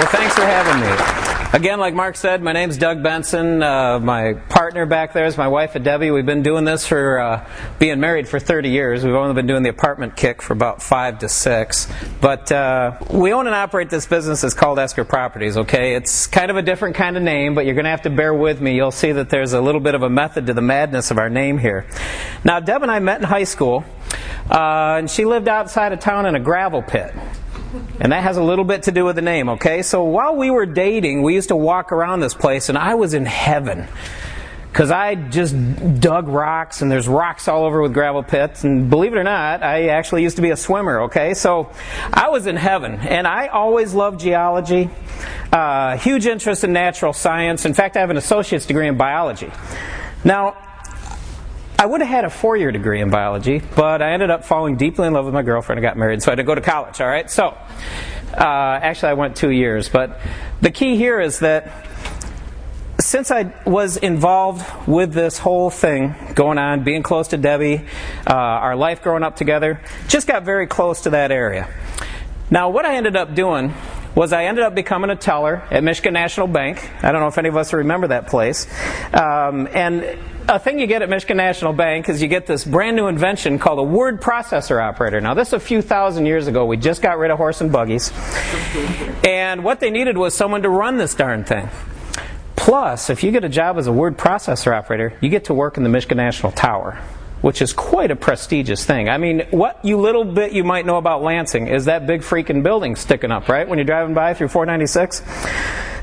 Well, thanks for having me. Again, like Mark said, my name's Doug Benson. My partner back there is my wife, Debbie. We've been doing this for being married for 30 years. We've only been doing the apartment kick for about 5 to 6. But we own and operate this business. It's called Esker Properties, okay? It's kind of a different kind of name, but you're going to have to bear with me. You'll see that there's a little bit of a method to the madness of our name here. Now, Deb and I met in high school, and she lived outside of town in a gravel pit. And that has a little bit to do with the name, okay? So while we were dating, we used to walk around this place, and I was in heaven. Because I just dug rocks, and there's rocks all over with gravel pits. And believe it or not, I actually used to be a swimmer, okay? So I was in heaven. And I always loved geology. Huge interest in natural science. In fact, I have an associate's degree in biology. Now, I would have had a 4-year degree in biology, but I ended up falling deeply in love with my girlfriend and got married, so I had to go to college, all right? So, actually I went 2 years, but the key here is that since I was involved with this whole thing going on, being close to Debbie, our life growing up together, just got very close to that area. Now, what I ended up doing was I ended up becoming a teller at Michigan National Bank. I don't know if any of us remember that place. And a thing you get at Michigan National Bank is you get this brand new invention called a word processor operator. Now, this is a few thousand years ago. We just got rid of horse and buggies. And what they needed was someone to run this darn thing. Plus, if you get a job as a word processor operator, you get to work in the Michigan National Tower, which is quite a prestigious thing. I mean, what you little bit you might know about Lansing is that big freaking building sticking up, right, when you're driving by through 496.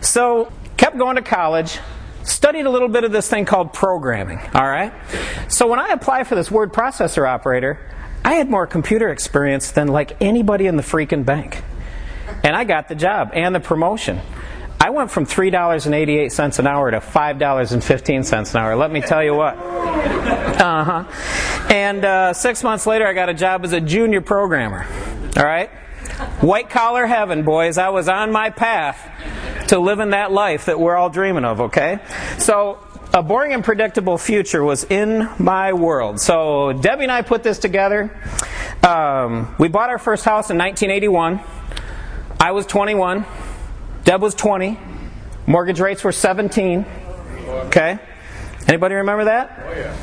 So, kept going to college, studied a little bit of this thing called programming, all right? So when I applied for this word processor operator, I had more computer experience than like anybody in the freaking bank. And I got the job and the promotion. I went from $3.88 an hour to $5.15 an hour. Let me tell you what. And 6 months later, I got a job as a junior programmer. All right? White collar heaven, boys. I was on my path to living that life that we're all dreaming of, okay? So a boring and predictable future was in my world. So Debbie and I put this together. We bought our first house in 1981. I was 21. Deb was 20. Mortgage rates were 17. Okay? Anybody remember that? Oh, yeah.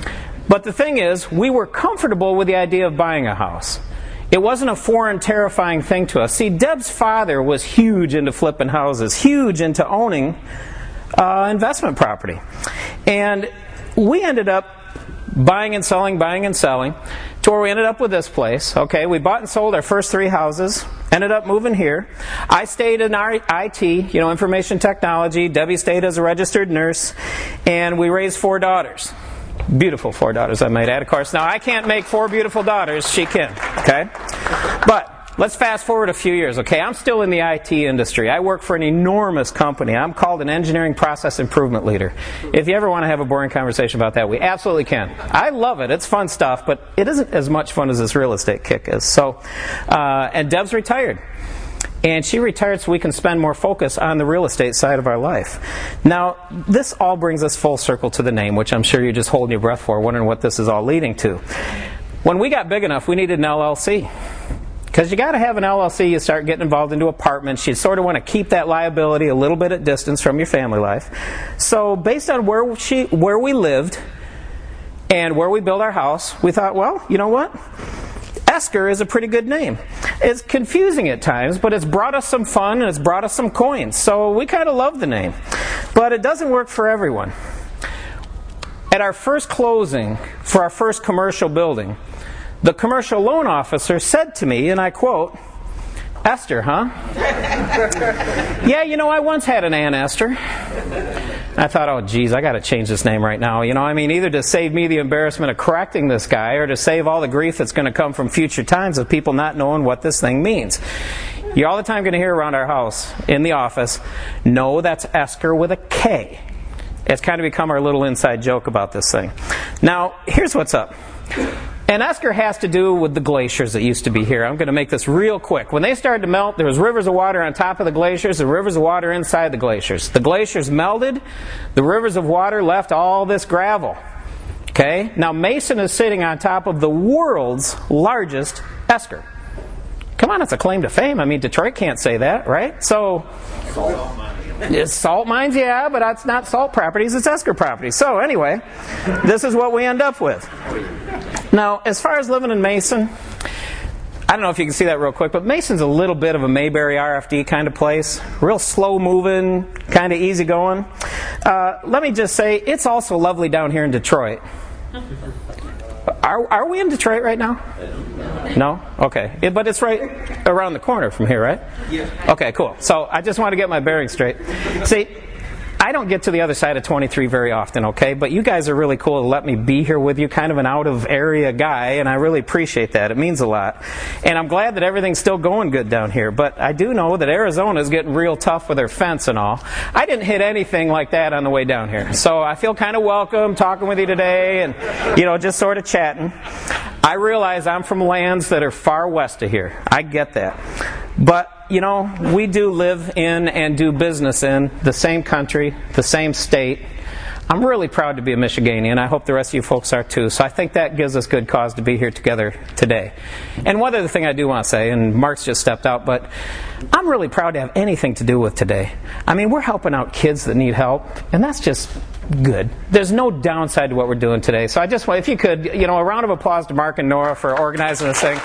But the thing is, we were comfortable with the idea of buying a house. It wasn't a foreign, terrifying thing to us. See, Deb's father was huge into flipping houses, huge into owning investment property. And we ended up buying and selling, to where we ended up with this place. Okay, we bought and sold our first 3 houses, ended up moving here. I stayed in our IT, information technology. Debbie stayed as a registered nurse, and we raised 4 daughters. Beautiful 4 daughters, I might add, of course. Now, I can't make 4 beautiful daughters. She can, okay? But let's fast forward a few years, okay? I'm still in the IT industry. I work for an enormous company. I'm called an engineering process improvement leader. If you ever want to have a boring conversation about that, we absolutely can. I love it. It's fun stuff, but it isn't as much fun as this real estate kick is. So, and Deb's retired. And she retired so we can spend more focus on the real estate side of our life. Now, this all brings us full circle to the name, which I'm sure you're just holding your breath for, wondering what this is all leading to. When we got big enough, we needed an LLC. Because you got to have an LLC, you start getting involved into apartments. You sort of want to keep that liability a little bit at distance from your family life. So based on where we lived and where we built our house, we thought, well, you know what? Esker is a pretty good name. It's confusing at times, but it's brought us some fun and it's brought us some coins. So we kind of love the name. But it doesn't work for everyone. At our first closing for our first commercial building, the commercial loan officer said to me, and I quote, "Esther, huh?" "Yeah, I once had an Aunt Esther." I thought, oh, geez, I got to change this name right now. Either to save me the embarrassment of correcting this guy or to save all the grief that's going to come from future times of people not knowing what this thing means. You're all the time going to hear around our house, in the office, "No, that's Esker with a K." It's kind of become our little inside joke about this thing. Now, here's what's up. And Esker has to do with the glaciers that used to be here. I'm going to make this real quick. When they started to melt, there was rivers of water on top of the glaciers and rivers of water inside the glaciers. The glaciers melted. The rivers of water left all this gravel. Okay? Now, Mason is sitting on top of the world's largest esker. Come on, it's a claim to fame. I mean, Detroit can't say that, right? So, it's salt mines, yeah, but it's not salt properties, it's Esker properties. So anyway, this is what we end up with. Now, as far as living in Mason, I don't know if you can see that real quick, but Mason's a little bit of a Mayberry RFD kind of place. Real slow moving, kind of easy going. Let me just say, it's also lovely down here in Detroit. Are we in Detroit right now? No? Okay. But it's right around the corner from here, right? Yeah. Okay, cool. So I just want to get my bearings straight. See, I don't get to the other side of 23 very often, okay? But you guys are really cool to let me be here with you, kind of an out-of-area guy, and I really appreciate that. It means a lot. And I'm glad that everything's still going good down here. But I do know that Arizona's getting real tough with their fence and all. I didn't hit anything like that on the way down here. So I feel kind of welcome talking with you today and, just sort of chatting. I realize I'm from lands that are far west of here. I get that. But we do live in and do business in the same country, the same state. I'm really proud to be a Michiganian. I hope the rest of you folks are too. So I think that gives us good cause to be here together today. And one other thing I do want to say, and Mark's just stepped out, but I'm really proud to have anything to do with today. I mean, we're helping out kids that need help, and that's just good. There's no downside to what we're doing today. So I just want, if you could, a round of applause to Mark and Nora for organizing this thing.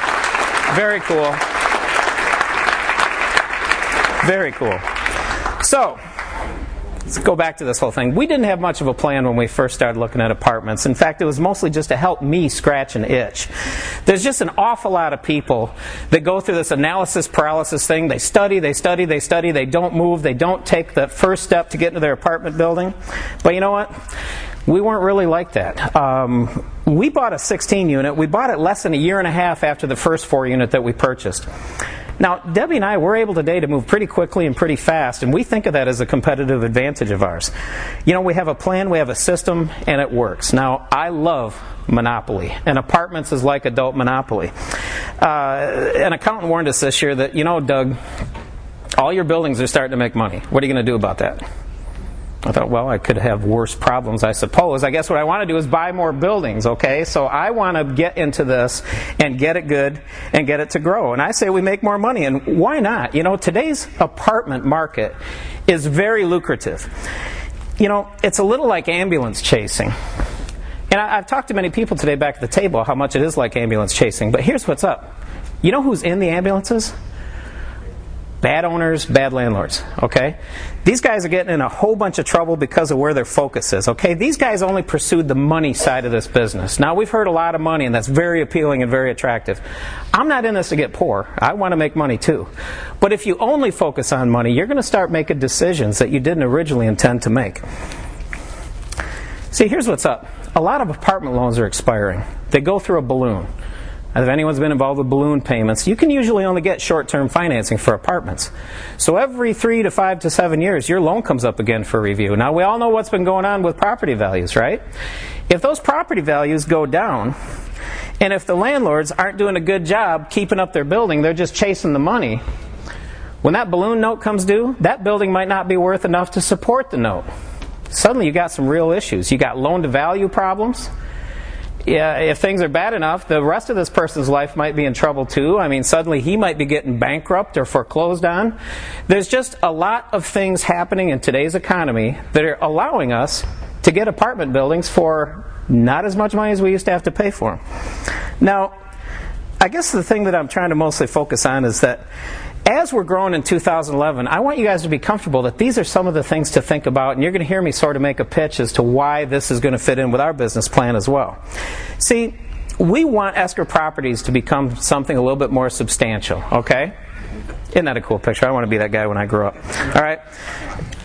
Very cool. Very cool. So, let's go back to this whole thing. We didn't have much of a plan when we first started looking at apartments. In fact, it was mostly just to help me scratch an itch. There's just an awful lot of people that go through this analysis paralysis thing. They study, they don't move, they don't take the first step to get into their apartment building. But you know what? We weren't really like that. We bought a 16 unit. We bought it less than a year and a half after the first 4 unit that we purchased. Now, Debbie and I, we're able today to move pretty quickly and pretty fast, and we think of that as a competitive advantage of ours. We have a plan, we have a system, and it works. Now, I love monopoly, and apartments is like adult monopoly. An accountant warned us this year that, Doug, all your buildings are starting to make money. What are you going to do about that? I thought, well, I could have worse problems, I suppose. I guess what I want to do is buy more buildings, okay? So I want to get into this and get it good and get it to grow. And I say we make more money, and why not? Today's apartment market is very lucrative. It's a little like ambulance chasing. And I've talked to many people today back at the table how much it is like ambulance chasing. But here's what's up. You know who's in the ambulances? Bad owners, bad landlords, okay? These guys are getting in a whole bunch of trouble because of where their focus is, okay? These guys only pursued the money side of this business. Now, we've heard a lot of money, and that's very appealing and very attractive. I'm not in this to get poor. I want to make money too. But if you only focus on money, you're going to start making decisions that you didn't originally intend to make. See, here's what's up. A lot of apartment loans are expiring. They go through a balloon. If anyone's been involved with balloon payments, you can usually only get short-term financing for apartments. So every 3 to 5 to 7 years, your loan comes up again for review. Now, we all know what's been going on with property values, right? If those property values go down, and if the landlords aren't doing a good job keeping up their building, they're just chasing the money, when that balloon note comes due, that building might not be worth enough to support the note. Suddenly, you got some real issues. You got loan-to-value problems. Yeah, if things are bad enough, the rest of this person's life might be in trouble too. I mean, suddenly he might be getting bankrupt or foreclosed on. There's just a lot of things happening in today's economy that are allowing us to get apartment buildings for not as much money as we used to have to pay for them. Now, I guess the thing that I'm trying to mostly focus on is that as we're growing in 2011, I want you guys to be comfortable that these are some of the things to think about, and you're going to hear me sort of make a pitch as to why this is going to fit in with our business plan as well. See, we want Esker Properties to become something a little bit more substantial, okay? Isn't that a cool picture? I want to be that guy when I grow up. All right?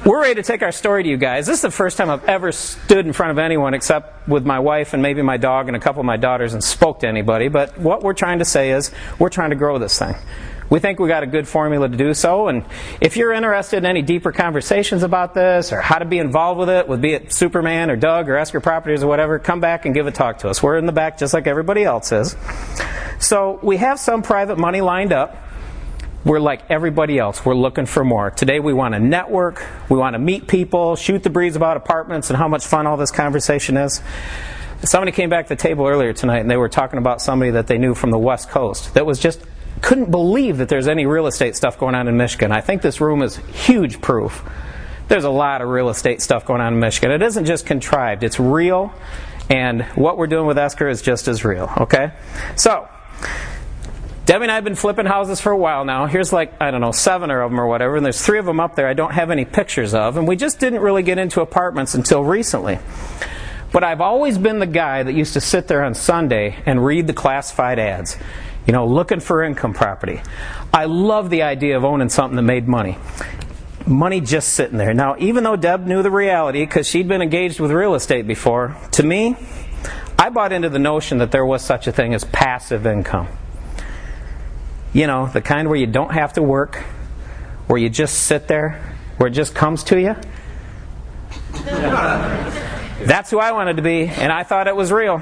We're ready to take our story to you guys. This is the first time I've ever stood in front of anyone except with my wife and maybe my dog and a couple of my daughters and spoke to anybody. But what we're trying to say is we're trying to grow this thing. We think we got a good formula to do so, and if you're interested in any deeper conversations about this or how to be involved with it, be it Superman or Doug or Esker Properties or whatever, come back and give a talk to us. We're in the back just like everybody else is. So we have some private money lined up. We're like everybody else. We're looking for more. Today we want to network. We want to meet people, shoot the breeze about apartments and how much fun all this conversation is. Somebody came back to the table earlier tonight and they were talking about somebody that they knew from the West Coast that was just couldn't believe that there's any real estate stuff going on in Michigan. I think this room is huge proof. There's a lot of real estate stuff going on in Michigan. It isn't just contrived. It's real, and what we're doing with Esker is just as real, okay? So, Debbie and I have been flipping houses for a while now. Here's like, I don't know, 7 of them or whatever, and there's 3 of them up there I don't have any pictures of, and we just didn't really get into apartments until recently. But I've always been the guy that used to sit there on Sunday and read the classified ads, you know, looking for income property. I love the idea of owning something that made money. Money just sitting there. Now, even though Deb knew the reality, because she'd been engaged with real estate before, to me, I bought into the notion that there was such a thing as passive income. You know, the kind where you don't have to work, where you just sit there, where it just comes to you. That's who I wanted to be, and I thought it was real.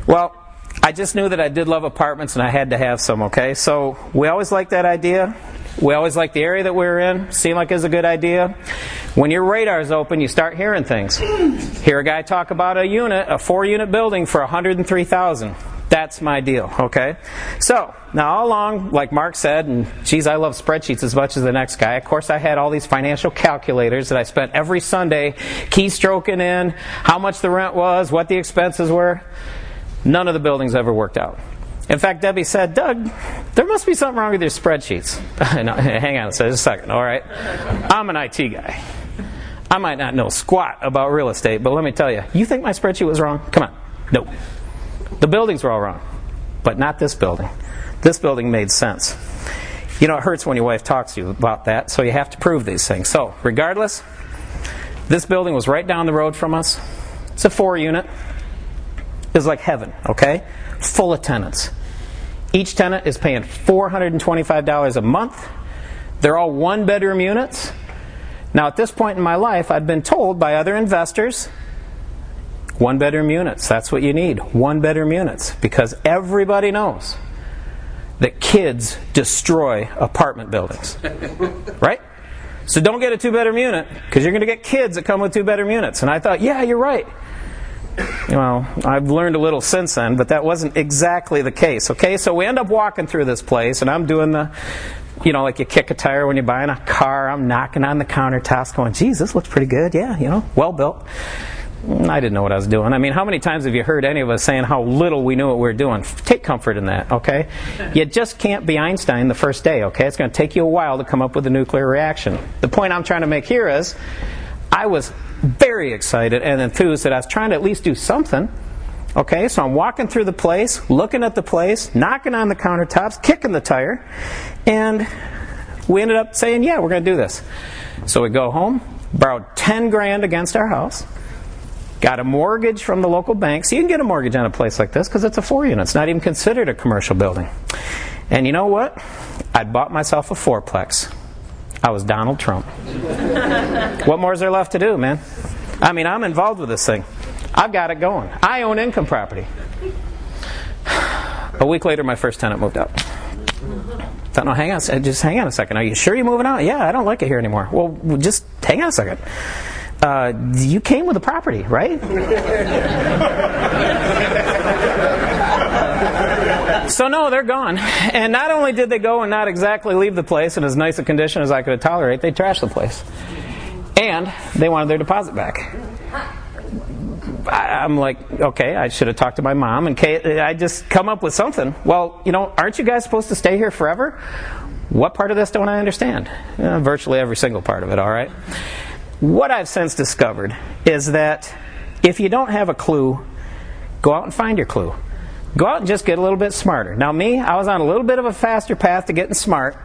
Well, I just knew that I did love apartments, and I had to have some, okay? So we always liked that idea. We always liked the area that we were in. Seemed like it was a good idea. When your radar's open, you start hearing things. Hear a guy talk about a 4-unit building for $103,000. That's my deal, okay? So, now all along, like Mark said, and geez, I love spreadsheets as much as the next guy. Of course, I had all these financial calculators that I spent every Sunday keystroking in how much the rent was, what the expenses were. None of the buildings ever worked out. In fact, Debbie said, Doug, there must be something wrong with your spreadsheets. No, hang on a second, all right? I'm an IT guy. I might not know squat about real estate, but let me tell you, you think my spreadsheet was wrong? Come on. No. The buildings were all wrong, but not this building. This building made sense. You know, it hurts when your wife talks to you about that, so you have to prove these things. So, regardless, this building was right down the road from us. It's a 4-unit. It was like heaven, okay? Full of tenants. Each tenant is paying $425 a month. They're all 1-bedroom units. Now, at this point in my life, I've been told by other investors, 1-bedroom units, that's what you need. 1-bedroom units. Because everybody knows that kids destroy apartment buildings. Right? So don't get a 2-bedroom unit, because you're going to get kids that come with 2-bedroom units. And I thought, yeah, you're right. Well, I've learned a little since then, but that wasn't exactly the case. Okay, so we end up walking through this place, and I'm doing the, you know, like you kick a tire when you're buying a car. I'm knocking on the countertops going, geez, this looks pretty good. Yeah, you know, well built. I didn't know what I was doing. I mean, how many times have you heard any of us saying how little we knew what we were doing? Take comfort in that, okay? You just can't be Einstein the first day, okay? It's going to take you a while to come up with a nuclear reaction. The point I'm trying to make here is, I was very excited and enthused that I was trying to at least do something. Okay, so I'm walking through the place, looking at the place, knocking on the countertops, kicking the tire, and we ended up saying, yeah, we're going to do this. So we go home, borrowed $10,000 against our house, got a mortgage from the local bank. So you can get a mortgage on a place like this because it's a 4-unit. It's not even considered a commercial building. And you know what? I bought myself a 4-plex. I was Donald Trump. What more is there left to do, man? I mean, I'm involved with this thing. I've got it going. I own income property. A week later, my first tenant moved out. Thought, no, just hang on a second. Are you sure you're moving out? Yeah, I don't like it here anymore. Well, just hang on a second. You came with the property, right? So no, they're gone. And not only did they go and not exactly leave the place in as nice a condition as I could tolerate, they trashed the place. And they wanted their deposit back. I'm like, okay, I should have talked to my mom, and I just come up with something. Well, you know, aren't you guys supposed to stay here forever? What part of this don't I understand? Virtually every single part of it, all right? What I've since discovered is that if you don't have a clue, go out and find your clue. Go out and just get a little bit smarter. Now me, I was on a little bit of a faster path to getting smart,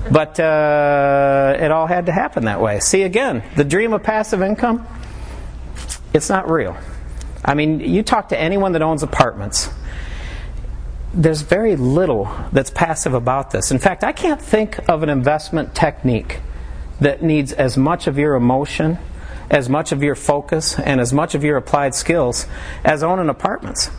but it all had to happen that way. See, again, the dream of passive income, it's not real. I mean, you talk to anyone that owns apartments, there's very little that's passive about this. In fact, I can't think of an investment technique that needs as much of your emotion, as much of your focus, and as much of your applied skills as owning apartments.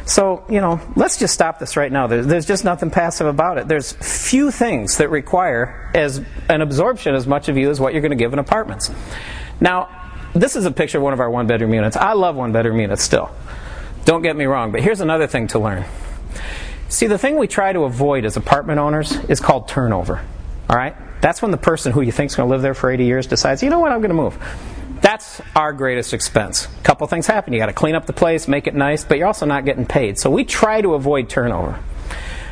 So, you know, let's just stop this right now. There's just nothing passive about it. There's few things that require as an absorption as much of you as what you're going to give in apartments. Now, this is a picture of one of our 1-bedroom units. I love 1-bedroom units still. Don't get me wrong, but here's another thing to learn. See, the thing we try to avoid as apartment owners is called turnover. All right? That's when the person who you think is going to live there for 80 years decides, you know what, I'm going to move. That's our greatest expense. A couple things happen. You got to clean up the place, make it nice, but you're also not getting paid. So we try to avoid turnover.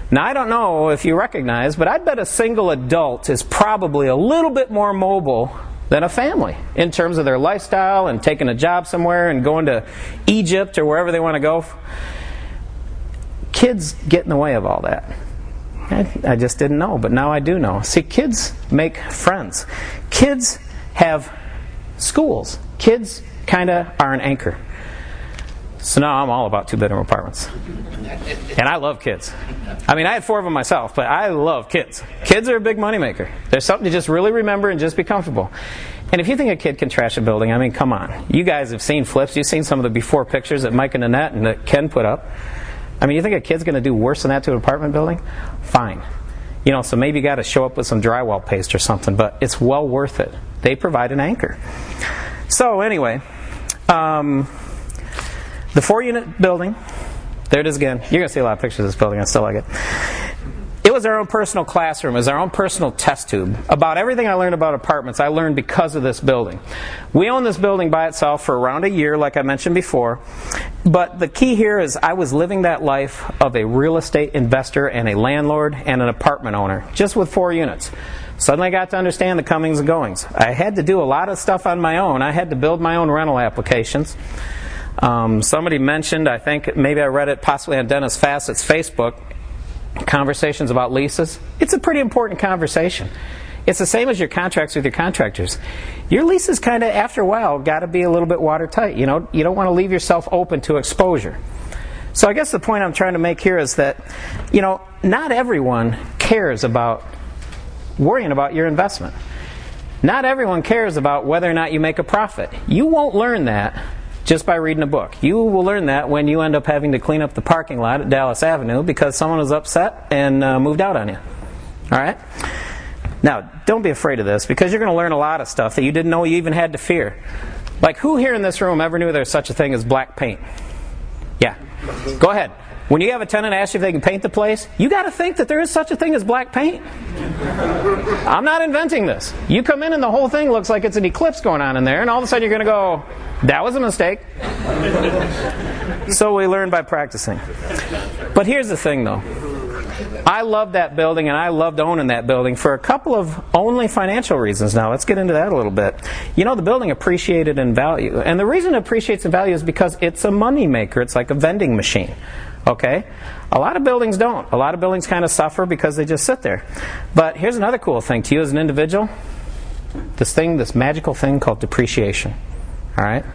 Now, I don't know if you recognize, but I bet a single adult is probably a little bit more mobile than a family in terms of their lifestyle and taking a job somewhere and going to Egypt or wherever they want to go. Kids get in the way of all that. I just didn't know, but now I do know. See, kids make friends. Kids have schools. Kids kind of are an anchor. So now I'm all about two-bedroom apartments. And I love kids. I mean, I had 4 of them myself, but I love kids. Kids are a big moneymaker. There's something to just really remember and just be comfortable. And if you think a kid can trash a building, I mean, come on. You guys have seen flips. You've seen some of the before pictures that Mike and Annette and that Ken put up. I mean, you think a kid's going to do worse than that to an apartment building? Fine. You know, so maybe you got to show up with some drywall paste or something, but it's well worth it. They provide an anchor. So anyway, the 4-unit building, there it is again. You're going to see a lot of pictures of this building. I still like it. It was our own personal classroom. It was our own personal test tube. About everything I learned about apartments, I learned because of this building. We owned this building by itself for around a year, like I mentioned before. But the key here is I was living that life of a real estate investor and a landlord and an apartment owner, just with 4 units. Suddenly I got to understand the comings and goings. I had to do a lot of stuff on my own. I had to build my own rental applications. Somebody mentioned, I think maybe I read it possibly on Dennis Fassett's Facebook, conversations about leases. It's a pretty important conversation. It's the same as your contracts with your contractors. Your leases kind of, after a while, got to be a little bit watertight. You know, you don't want to leave yourself open to exposure. So I guess the point I'm trying to make here is that, you know, not everyone cares about worrying about your investment. Not everyone cares about whether or not you make a profit. You won't learn that just by reading a book. You will learn that when you end up having to clean up the parking lot at Dallas Avenue because someone was upset and moved out on you. All right? Now, don't be afraid of this because you're going to learn a lot of stuff that you didn't know you even had to fear. Like, who here in this room ever knew there's such a thing as black paint? Yeah. Go ahead. When you have a tenant ask you if they can paint the place, you got to think that there is such a thing as black paint. I'm not inventing this. You come in and the whole thing looks like it's an eclipse going on in there, and all of a sudden you're going to go, that was a mistake. So we learn by practicing. But here's the thing, though. I loved that building, and I loved owning that building for a couple of only financial reasons. Now, let's get into that a little bit. You know, the building appreciated in value. And the reason it appreciates in value is because it's a money maker. It's like a vending machine. Okay? A lot of buildings don't. A lot of buildings kind of suffer because they just sit there. But here's another cool thing to you as an individual. This magical thing called depreciation. All right?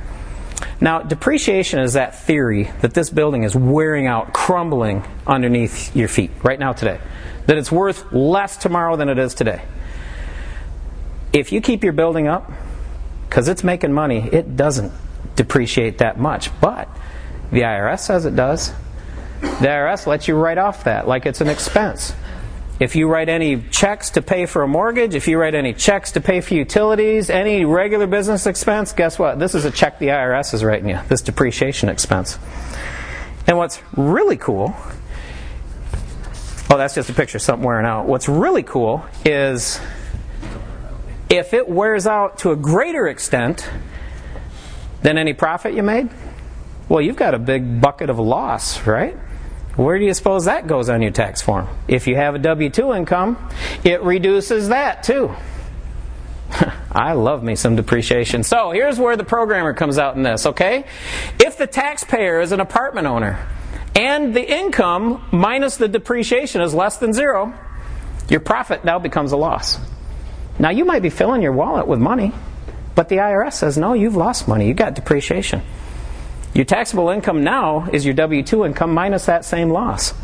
Now, depreciation is that theory that this building is wearing out, crumbling underneath your feet right now today. That it's worth less tomorrow than it is today. If you keep your building up, because it's making money, it doesn't depreciate that much. But the IRS says it does. The IRS lets you write off that like it's an expense. If you write any checks to pay for a mortgage, if you write any checks to pay for utilities, any regular business expense, guess what? This is a check the IRS is writing you, this depreciation expense. And what's really cool, oh, that's just a picture of something wearing out. What's really cool is if it wears out to a greater extent than any profit you made, well, you've got a big bucket of loss, right? Where do you suppose that goes on your tax form? If you have a W-2 income, it reduces that too. I love me some depreciation. So here's where the programmer comes out in this, okay? If the taxpayer is an apartment owner and the income minus the depreciation is less than 0, your profit now becomes a loss. Now you might be filling your wallet with money, but the IRS says, no, you've lost money. You got depreciation. Your taxable income now is your W-2 income minus that same loss.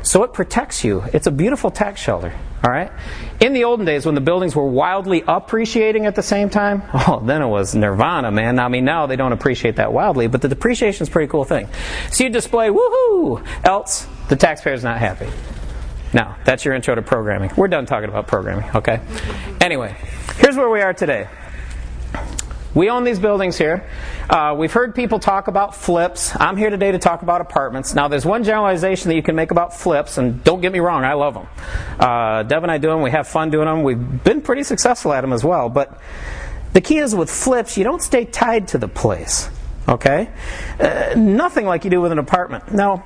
So it protects you. It's a beautiful tax shelter. All right? In the olden days when the buildings were wildly appreciating at the same time, oh, then it was nirvana, man. I mean, now they don't appreciate that wildly, but the depreciation is a pretty cool thing. So you display, woohoo, else the taxpayer's not happy. Now, that's your intro to programming. We're done talking about programming, okay? Anyway, here's where we are today. We own these buildings here. We've heard people talk about flips. I'm here today to talk about apartments. Now, there's one generalization that you can make about flips, and don't get me wrong, I love them. Deb and I do them. We have fun doing them. We've been pretty successful at them as well. But the key is with flips, you don't stay tied to the place. Okay? Nothing like you do with an apartment. Now,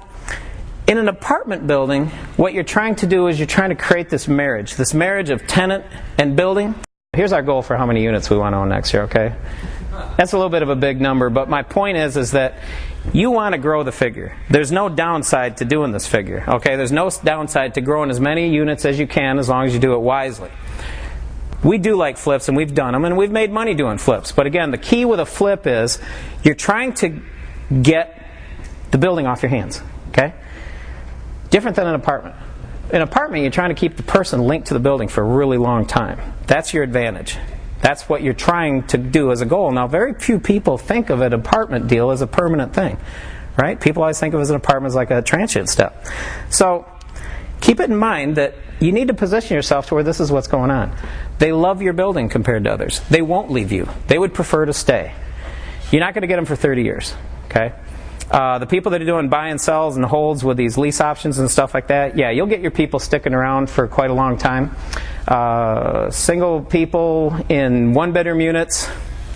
in an apartment building, what you're trying to do is you're trying to create this marriage of tenant and building. Here's our goal for how many units we want to own next year, okay? That's a little bit of a big number, but my point is that you want to grow the figure. There's no downside to doing this figure, okay? There's no downside to growing as many units as you can as long as you do it wisely. We do like flips, and we've done them, and we've made money doing flips. But again, the key with a flip is you're trying to get the building off your hands, okay? Different than an apartment. In an apartment, you're trying to keep the person linked to the building for a really long time. That's your advantage. That's what you're trying to do as a goal. Now, very few people think of an apartment deal as a permanent thing, right? People always think of it as an apartment as like a transient step. So keep it in mind that you need to position yourself to where this is what's going on. They love your building compared to others. They won't leave you. They would prefer to stay. You're not going to get them for 30 years, okay? The people that are doing buy and sells and holds with these lease options and stuff like that, yeah, you'll get your people sticking around for quite a long time. Single people in one-bedroom units,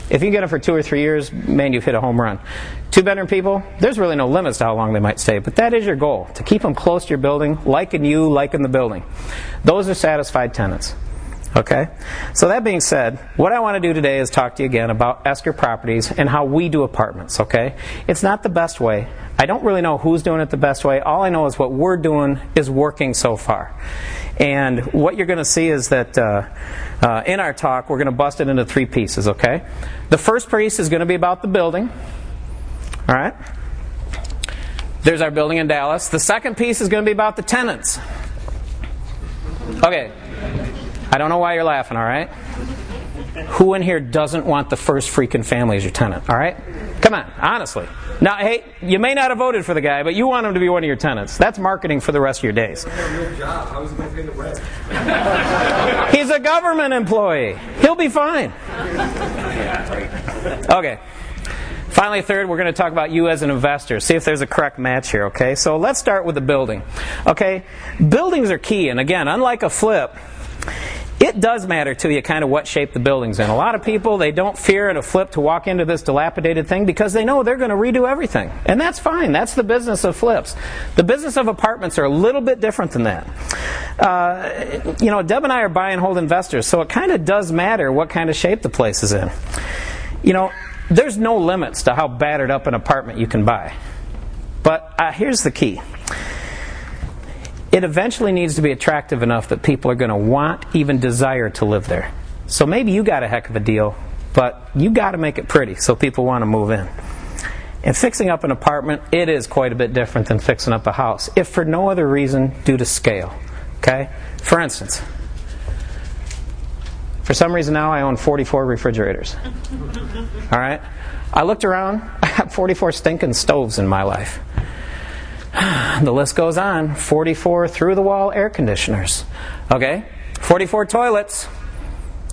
if you get them for 2 or 3 years, man, you've hit a home run. 2-bedroom people, there's really no limits to how long they might stay, but that is your goal, to keep them close to your building, liking you, liking the building. Those are satisfied tenants. Okay? So that being said, what I want to do today is talk to you again about Esker Properties and how we do apartments, okay? It's not the best way. I don't really know who's doing it the best way. All I know is what we're doing is working so far. And what you're going to see is that in our talk, we're going to bust it into 3 pieces, okay? The first piece is going to be about the building. All right? There's our building in Dallas. The second piece is going to be about the tenants. Okay. I don't know why you're laughing, all right? Who in here doesn't want the first freaking family as your tenant, all right? Come on, honestly. Now, hey, you may not have voted for the guy, but you want him to be one of your tenants. That's marketing for the rest of your days. How is he going to pay the rent? He's a government employee. He'll be fine. Okay. Finally, third, we're going to talk about you as an investor. See if there's a correct match here, okay? So let's start with the building. Okay? Buildings are key, and again, unlike a flip, it does matter to you kind of what shape the building's in. A lot of people, they don't fear at a flip to walk into this dilapidated thing because they know they're going to redo everything. And that's fine. That's the business of flips. The business of apartments are a little bit different than that. Deb and I are buy and hold investors, so it kind of does matter what kind of shape the place is in. There's no limits to how battered up an apartment you can buy. But here's the key. It eventually needs to be attractive enough that people are going to want, even desire to live there. So maybe you got a heck of a deal, but you got to make it pretty so people want to move in. And fixing up an apartment, it is quite a bit different than fixing up a house, if for no other reason due to scale. Okay? For instance, for some reason now I own 44 refrigerators. All right? I looked around, I have 44 stinking stoves in my life. The list goes on. 44 through-the-wall air conditioners. Okay? 44 toilets.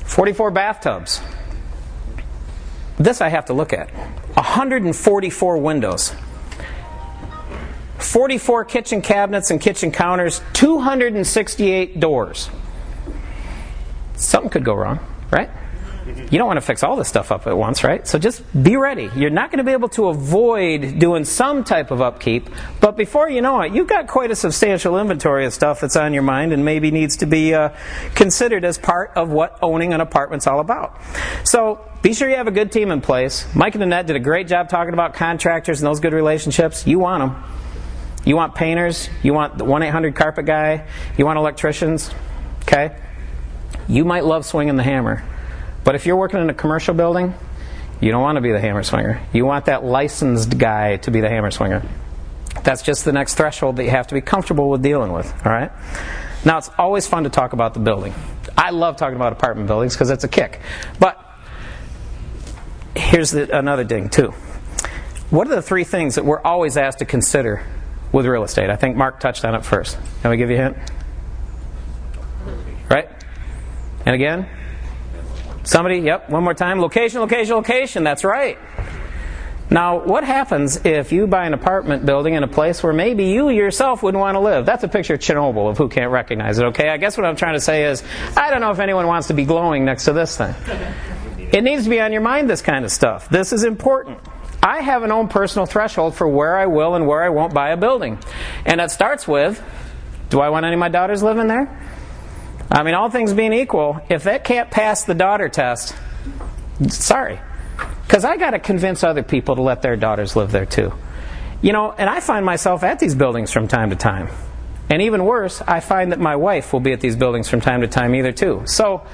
44 bathtubs. This I have to look at. 144 windows. 44 kitchen cabinets and kitchen counters. 268 doors. Something could go wrong, right? You don't want to fix all this stuff up at once, right? So just be ready. You're not going to be able to avoid doing some type of upkeep, but before you know it, you've got quite a substantial inventory of stuff that's on your mind and maybe needs to be considered as part of what owning an apartment's all about. So be sure you have a good team in place. Mike and Annette did a great job talking about contractors and those good relationships. You want them. You want painters. You want the 1-800 carpet guy. You want electricians. Okay? You might love swinging the hammer. But if you're working in a commercial building, you don't want to be the hammer swinger. You want that licensed guy to be the hammer swinger. That's just the next threshold that you have to be comfortable with dealing with. All right? Now, it's always fun to talk about the building. I love talking about apartment buildings because it's a kick. But here's another ding, too. What are the 3 things that we're always asked to consider with real estate? I think Mark touched on it first. Can we give you a hint? Right? And again? Somebody, yep, one more time. Location, location, location. That's right. Now, what happens if you buy an apartment building in a place where maybe you yourself wouldn't want to live? That's a picture of Chernobyl, of who can't recognize it, okay? I guess what I'm trying to say is, I don't know if anyone wants to be glowing next to this thing. It needs to be on your mind, this kind of stuff. This is important. I have an own personal threshold for where I will and where I won't buy a building. And it starts with, do I want any of my daughters living there? I mean, all things being equal, if that can't pass the daughter test, sorry. Because I got to convince other people to let their daughters live there too. You know, and I find myself at these buildings from time to time. And even worse, I find that my wife will be at these buildings from time to time either too. So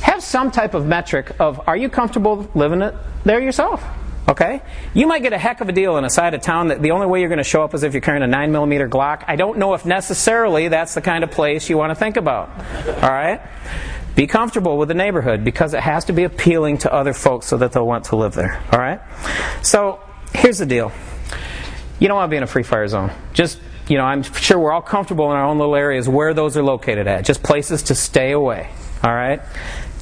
have some type of metric of, are you comfortable living it there yourself? Okay? You might get a heck of a deal in a side of town that the only way you're going to show up is if you're carrying a 9mm Glock. I don't know if necessarily that's the kind of place you want to think about. All right? Be comfortable with the neighborhood because it has to be appealing to other folks so that they'll want to live there. All right? So here's the deal. You don't want to be in a free fire zone. Just, you know, I'm sure we're all comfortable in our own little areas where those are located at. Just places to stay away. All right?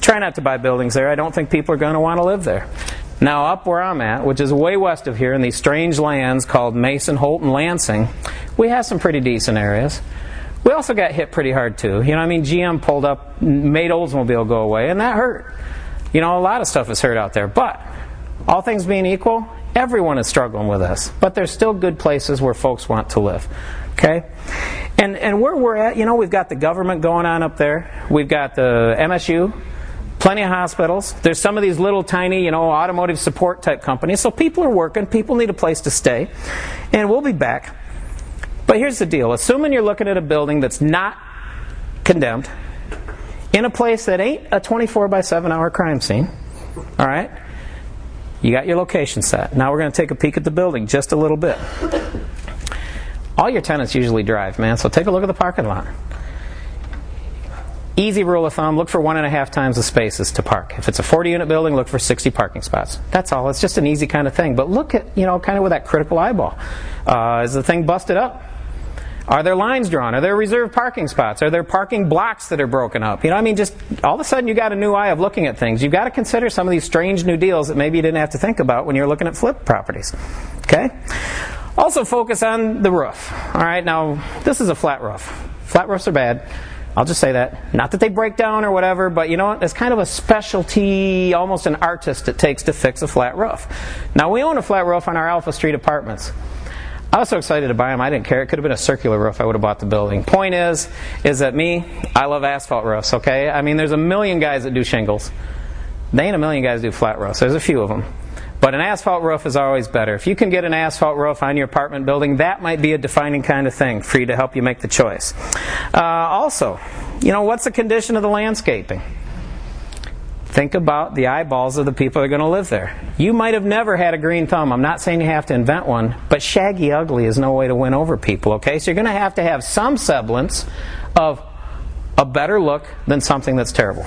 Try not to buy buildings there. I don't think people are going to want to live there. Now, up where I'm at, which is way west of here in these strange lands called Mason, Holt, and Lansing, we have some pretty decent areas. We also got hit pretty hard too. You know, I mean, GM pulled up, made Oldsmobile go away, and that hurt. You know, a lot of stuff is hurt out there. But all things being equal, everyone is struggling with this. But there's still good places where folks want to live. Okay? And where we're at, you know, we've got the government going on up there. We've got the MSU, plenty of hospitals. There's some of these little tiny, you know, automotive support type companies. So people are working. People need a place to stay. And we'll be back. But here's the deal. Assuming you're looking at a building that's not condemned, in a place that ain't a 24/7 hour crime scene, all right, you got your location set. Now we're going to take a peek at the building just a little bit. All your tenants usually drive, man, so take a look at the parking lot. Easy rule of thumb, look for 1.5 times the spaces to park. If it's a 40-unit building, look for 60 parking spots. That's all. It's just an easy kind of thing. But look at, you know, kind of with that critical eyeball. Is the thing busted up? Are there lines drawn? Are there reserved parking spots? Are there parking blocks that are broken up? You know, I mean, just all of a sudden you got a new eye of looking at things. You've got to consider some of these strange new deals that maybe you didn't have to think about when you were looking at flip properties. Okay? Also focus on the roof. All right, now this is a flat roof. Flat roofs are bad. I'll just say that. Not that they break down or whatever, but you know what? It's kind of a specialty, almost an artist it takes to fix a flat roof. Now, we own a flat roof on our Alpha Street apartments. I was so excited to buy them, I didn't care. It could have been a circular roof. I would have bought the building. Point is that me, I love asphalt roofs, okay? I mean, there's a million guys that do shingles. There ain't a million guys that do flat roofs. There's a few of them. But an asphalt roof is always better. If you can get an asphalt roof on your apartment building, that might be a defining kind of thing for you to help you make the choice. Also, you know, what's the condition of the landscaping? Think about the eyeballs of the people that are going to live there. You might have never had a green thumb. I'm not saying you have to invent one, but shaggy ugly is no way to win over people, okay? So you're going to have some semblance of a better look than something that's terrible,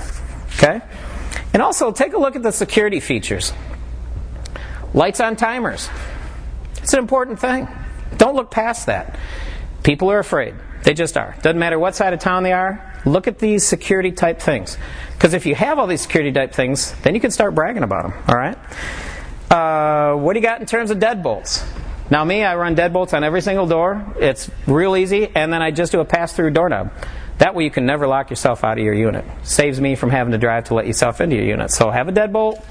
okay? And also, take a look at the security features. Lights on timers. It's an important thing. Don't look past that. People are afraid. They just are. Doesn't matter what side of town they are. Look at these security type things. Because if you have all these security type things, then you can start bragging about them. All right? What do you got in terms of deadbolts? Now me, I run deadbolts on every single door. It's real easy. And then I just do a pass-through doorknob. That way you can never lock yourself out of your unit. Saves me from having to drive to let yourself into your unit. So have a deadbolt.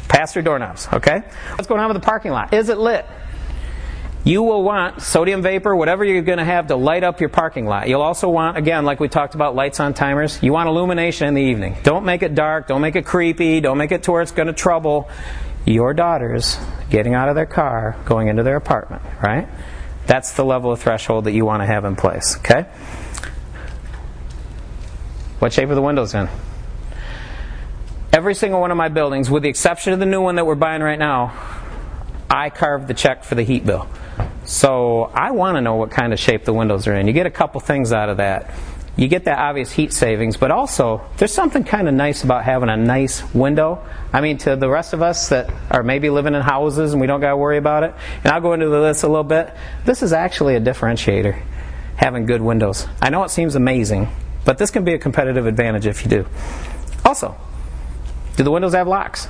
Pass-through doorknobs, okay? What's going on with the parking lot? Is it lit? You will want sodium vapor, whatever you're going to have to light up your parking lot. You'll also want, again, like we talked about, lights on timers. You want illumination in the evening. Don't make it dark. Don't make it creepy. Don't make it to where it's going to trouble your daughters getting out of their car, going into their apartment, right? That's the level of threshold that you want to have in place, okay? What shape are the windows in? Every single one of my buildings, with the exception of the new one that we're buying right now, I carved the check for the heat bill. So I want to know what kind of shape the windows are in. You get a couple things out of that. You get that obvious heat savings, but also there's something kind of nice about having a nice window. I mean, to the rest of us that are maybe living in houses and we don't got to worry about it, and I'll go into this a little bit, this is actually a differentiator, having good windows. I know it seems amazing, but this can be a competitive advantage if you do. Also, Do the windows have locks?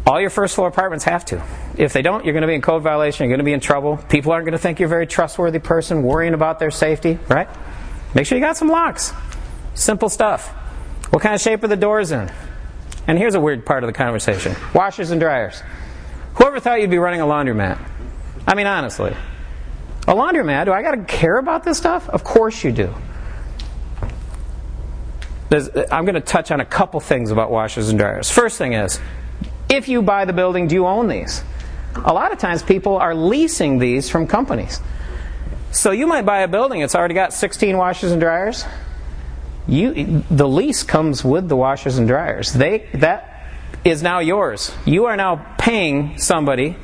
All your first floor apartments have to. If they don't, you're going to be in code violation, you're going to be in trouble. People aren't going to think you're a very trustworthy person, worrying about their safety, right? Make sure you got some locks. Simple stuff. What kind of shape are the doors in? And here's a weird part of the conversation. Washers and dryers. Whoever thought you'd be running a laundromat? I mean, honestly. A laundromat, do I got to care about this stuff? Of course you do. I'm going to touch on a couple things about washers and dryers. First thing is, if you buy the building, do you own these? A lot of times people are leasing these from companies. So you might buy a building, it's already got 16 washers and dryers. The lease comes with the washers and dryers. That is now yours. You are now paying somebody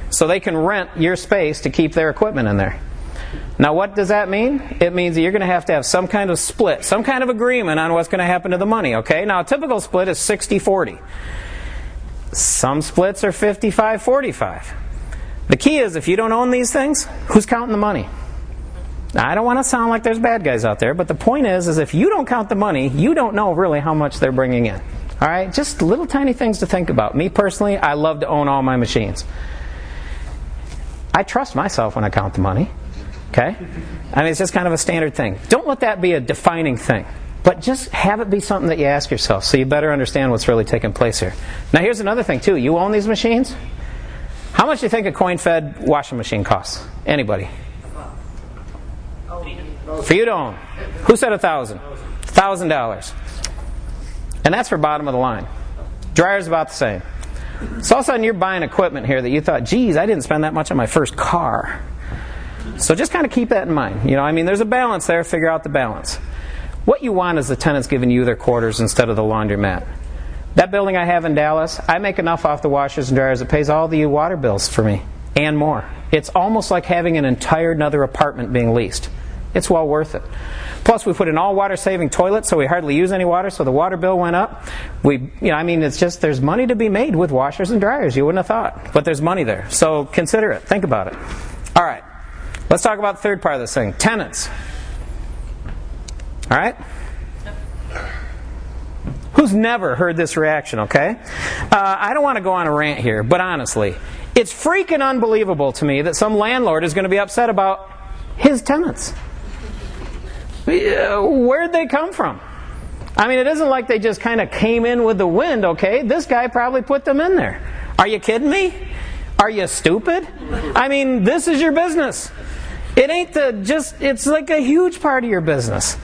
so they can rent your space to keep their equipment in there. Now what does that mean? It means that you're going to have some kind of split, some kind of agreement on what's going to happen to the money, okay? Now a typical split is 60-40. Some splits are 55-45. The key is, if you don't own these things, who's counting the money? Now, I don't want to sound like there's bad guys out there, but the point is if you don't count the money, you don't know really how much they're bringing in. All right? Just little tiny things to think about. Me personally, I love to own all my machines. I trust myself when I count the money. Okay? I mean, it's just kind of a standard thing. Don't let that be a defining thing. But just have it be something that you ask yourself so you better understand what's really taking place here. Now here's another thing too. You own these machines? How much do you think a coin-fed washing machine costs? Anybody? For you to own. Who said $1,000? $1,000. And that's for bottom of the line. Dryer's about the same. So all of a sudden you're buying equipment here that you thought, geez, I didn't spend that much on my first car. So just kind of keep that in mind. There's a balance there. Figure out the balance. What you want is the tenants giving you their quarters instead of the laundromat. That building I have in Dallas, I make enough off the washers and dryers. It pays all the water bills for me and more. It's almost like having an entire another apartment being leased. It's well worth it. Plus, we put in all water-saving toilets, so we hardly use any water, so the water bill went up. It's just there's money to be made with washers and dryers. You wouldn't have thought, but there's money there. So consider it. Think about it. All right. Let's talk about the third part of this thing, tenants. All right? Who's never heard this reaction, okay? I don't want to go on a rant here, but honestly, it's freaking unbelievable to me that some landlord is going to be upset about his tenants. Where'd they come from? I mean, it isn't like they just kind of came in with the wind, okay? This guy probably put them in there. Are you kidding me? Are you stupid? I mean, this is your business. It ain't it's like a huge part of your business.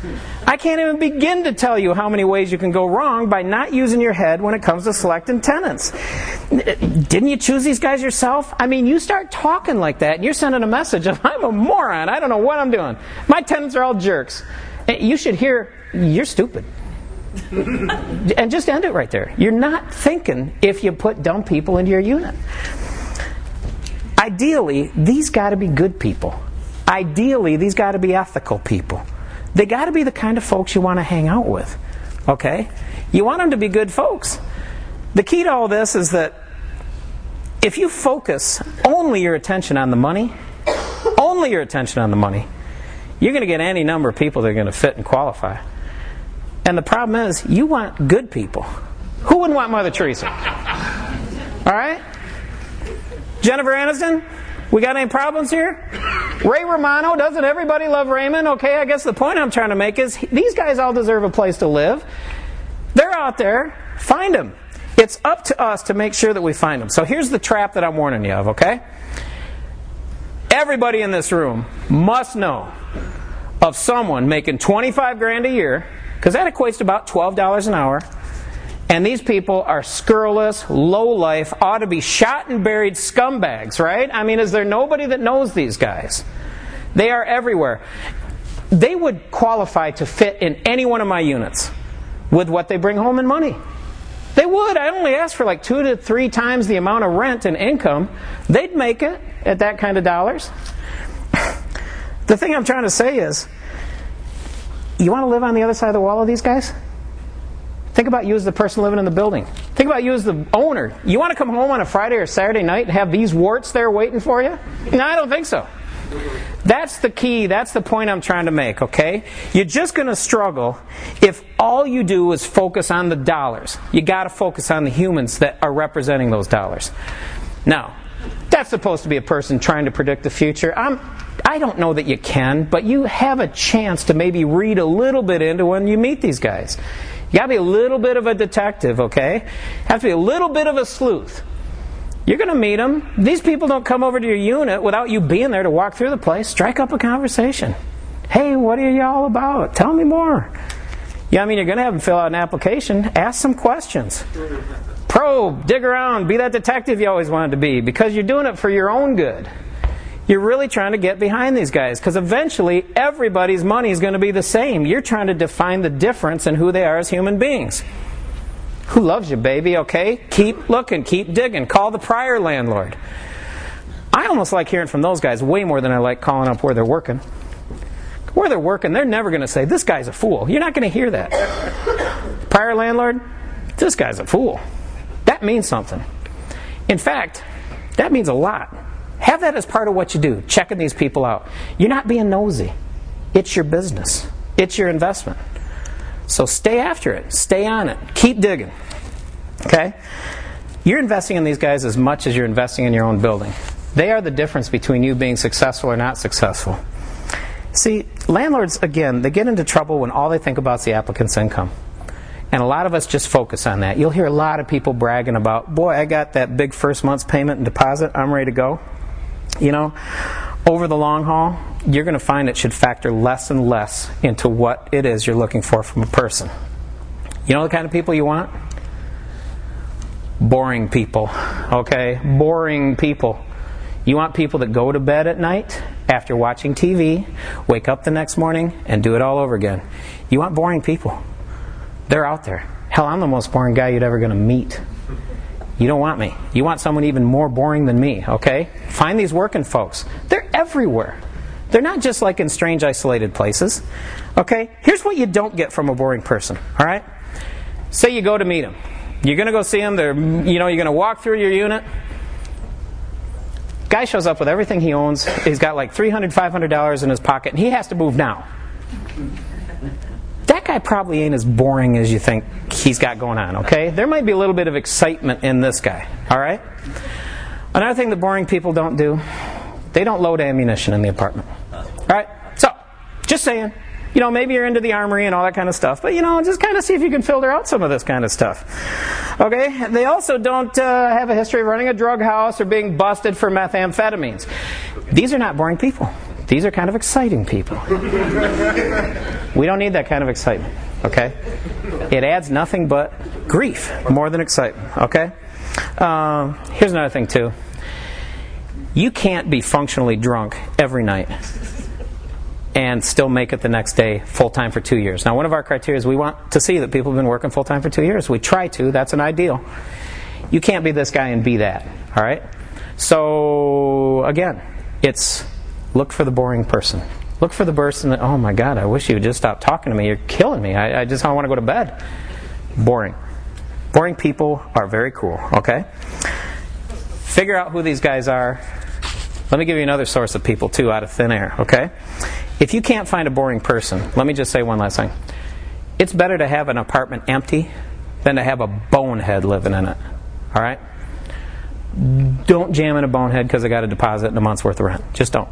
I can't even begin to tell you how many ways you can go wrong by not using your head when it comes to selecting tenants. Didn't you choose these guys yourself? I mean, you start talking like that, and you're sending a message of, I'm a moron, I don't know what I'm doing. My tenants are all jerks. You should hear, you're stupid. And just end it right there. You're not thinking if you put dumb people into your unit. Ideally, these got to be good people. Ideally, these got to be ethical people. They got to be the kind of folks you want to hang out with. Okay? You want them to be good folks. The key to all this is that if you focus only your attention on the money, you're going to get any number of people that are going to fit and qualify. And the problem is, you want good people. Who wouldn't want Mother Teresa? All right? Jennifer Aniston? We got any problems here? Ray Romano, doesn't everybody love Raymond? Okay, I guess the point I'm trying to make is these guys all deserve a place to live. They're out there. Find them. It's up to us to make sure that we find them. So here's the trap that I'm warning you of, okay? Everybody in this room must know of someone making $25,000 a year, because that equates to about $12 an hour. And these people are scurrilous, low-life, ought to be shot and buried scumbags, right? I mean, is there nobody that knows these guys? They are everywhere. They would qualify to fit in any one of my units with what they bring home in money. They would. I only ask for like 2 to 3 times the amount of rent and income. They'd make it at that kind of dollars. The thing I'm trying to say is, you want to live on the other side of the wall of these guys? Think about you as the person living in the building. Think about you as the owner. You want to come home on a Friday or Saturday night and have these warts there waiting for you? No, I don't think so. That's the key. That's the point I'm trying to make, okay? You're just going to struggle if all you do is focus on the dollars. You got to focus on the humans that are representing those dollars. Now, that's supposed to be a person trying to predict the future. I don't know that you can, but you have a chance to maybe read a little bit into when you meet these guys. You got to be a little bit of a detective, okay? Have to be a little bit of a sleuth. You're going to meet them. These people don't come over to your unit without you being there to walk through the place. Strike up a conversation. Hey, what are y'all about? Tell me more. Yeah, I mean, you're going to have them fill out an application. Ask some questions. Probe, dig around, be that detective you always wanted to be, because you're doing it for your own good. You're really trying to get behind these guys, because eventually everybody's money is going to be the same. You're trying to define the difference in who they are as human beings. Who loves you, baby, okay? Keep looking, keep digging. Call the prior landlord. I almost like hearing from those guys way more than I like calling up where they're working. Where they're working, they're never going to say, this guy's a fool. You're not going to hear that. Prior landlord, this guy's a fool. That means something. In fact, that means a lot. Have that as part of what you do, checking these people out. You're not being nosy. It's your business. It's your investment. So stay after it. Stay on it. Keep digging. Okay? You're investing in these guys as much as you're investing in your own building. They are the difference between you being successful or not successful. See, landlords, again, they get into trouble when all they think about is the applicant's income. And a lot of us just focus on that. You'll hear a lot of people bragging about, boy, I got that big first month's payment and deposit. I'm ready to go. You know, over the long haul, you're going to find it should factor less and less into what it is you're looking for from a person. You know the kind of people you want? Boring people. Okay? Boring people. You want people that go to bed at night after watching TV, wake up the next morning, and do it all over again. You want boring people. They're out there. Hell, I'm the most boring guy you'd ever going to meet. You don't want me. You want someone even more boring than me, okay? Find these working folks. They're everywhere. They're not just like in strange, isolated places, okay? Here's what you don't get from a boring person, all right? Say you go to meet them. You're going to go see them. You're going to walk through your unit. Guy shows up with everything he owns. He's got like $300, $500 in his pocket, and he has to move now. That guy probably ain't as boring as you think he's got going on, okay? There might be a little bit of excitement in this guy, all right? Another thing that boring people don't do, they don't load ammunition in the apartment, all right? So, just saying, maybe you're into the armory and all that kind of stuff, but, just kind of see if you can filter out some of this kind of stuff, okay? They also don't have a history of running a drug house or being busted for methamphetamines. These are not boring people. These are kind of exciting people. We don't need that kind of excitement, okay? It adds nothing but grief more than excitement, okay? Here's another thing, too. You can't be functionally drunk every night and still make it the next day full-time for 2 years. Now, one of our criteria is we want to see that people have been working full-time for 2 years. We try to. That's an ideal. You can't be this guy and be that, all right? So, again, it's look for the boring person. Look for the person that, oh my God, I wish you would just stop talking to me. You're killing me. I want to go to bed. Boring. Boring people are very cool, okay? Figure out who these guys are. Let me give you another source of people, too, out of thin air, okay? If you can't find a boring person, let me just say one last thing. It's better to have an apartment empty than to have a bonehead living in it, all right? Don't jam in a bonehead because I got a deposit and a month's worth of rent. Just don't.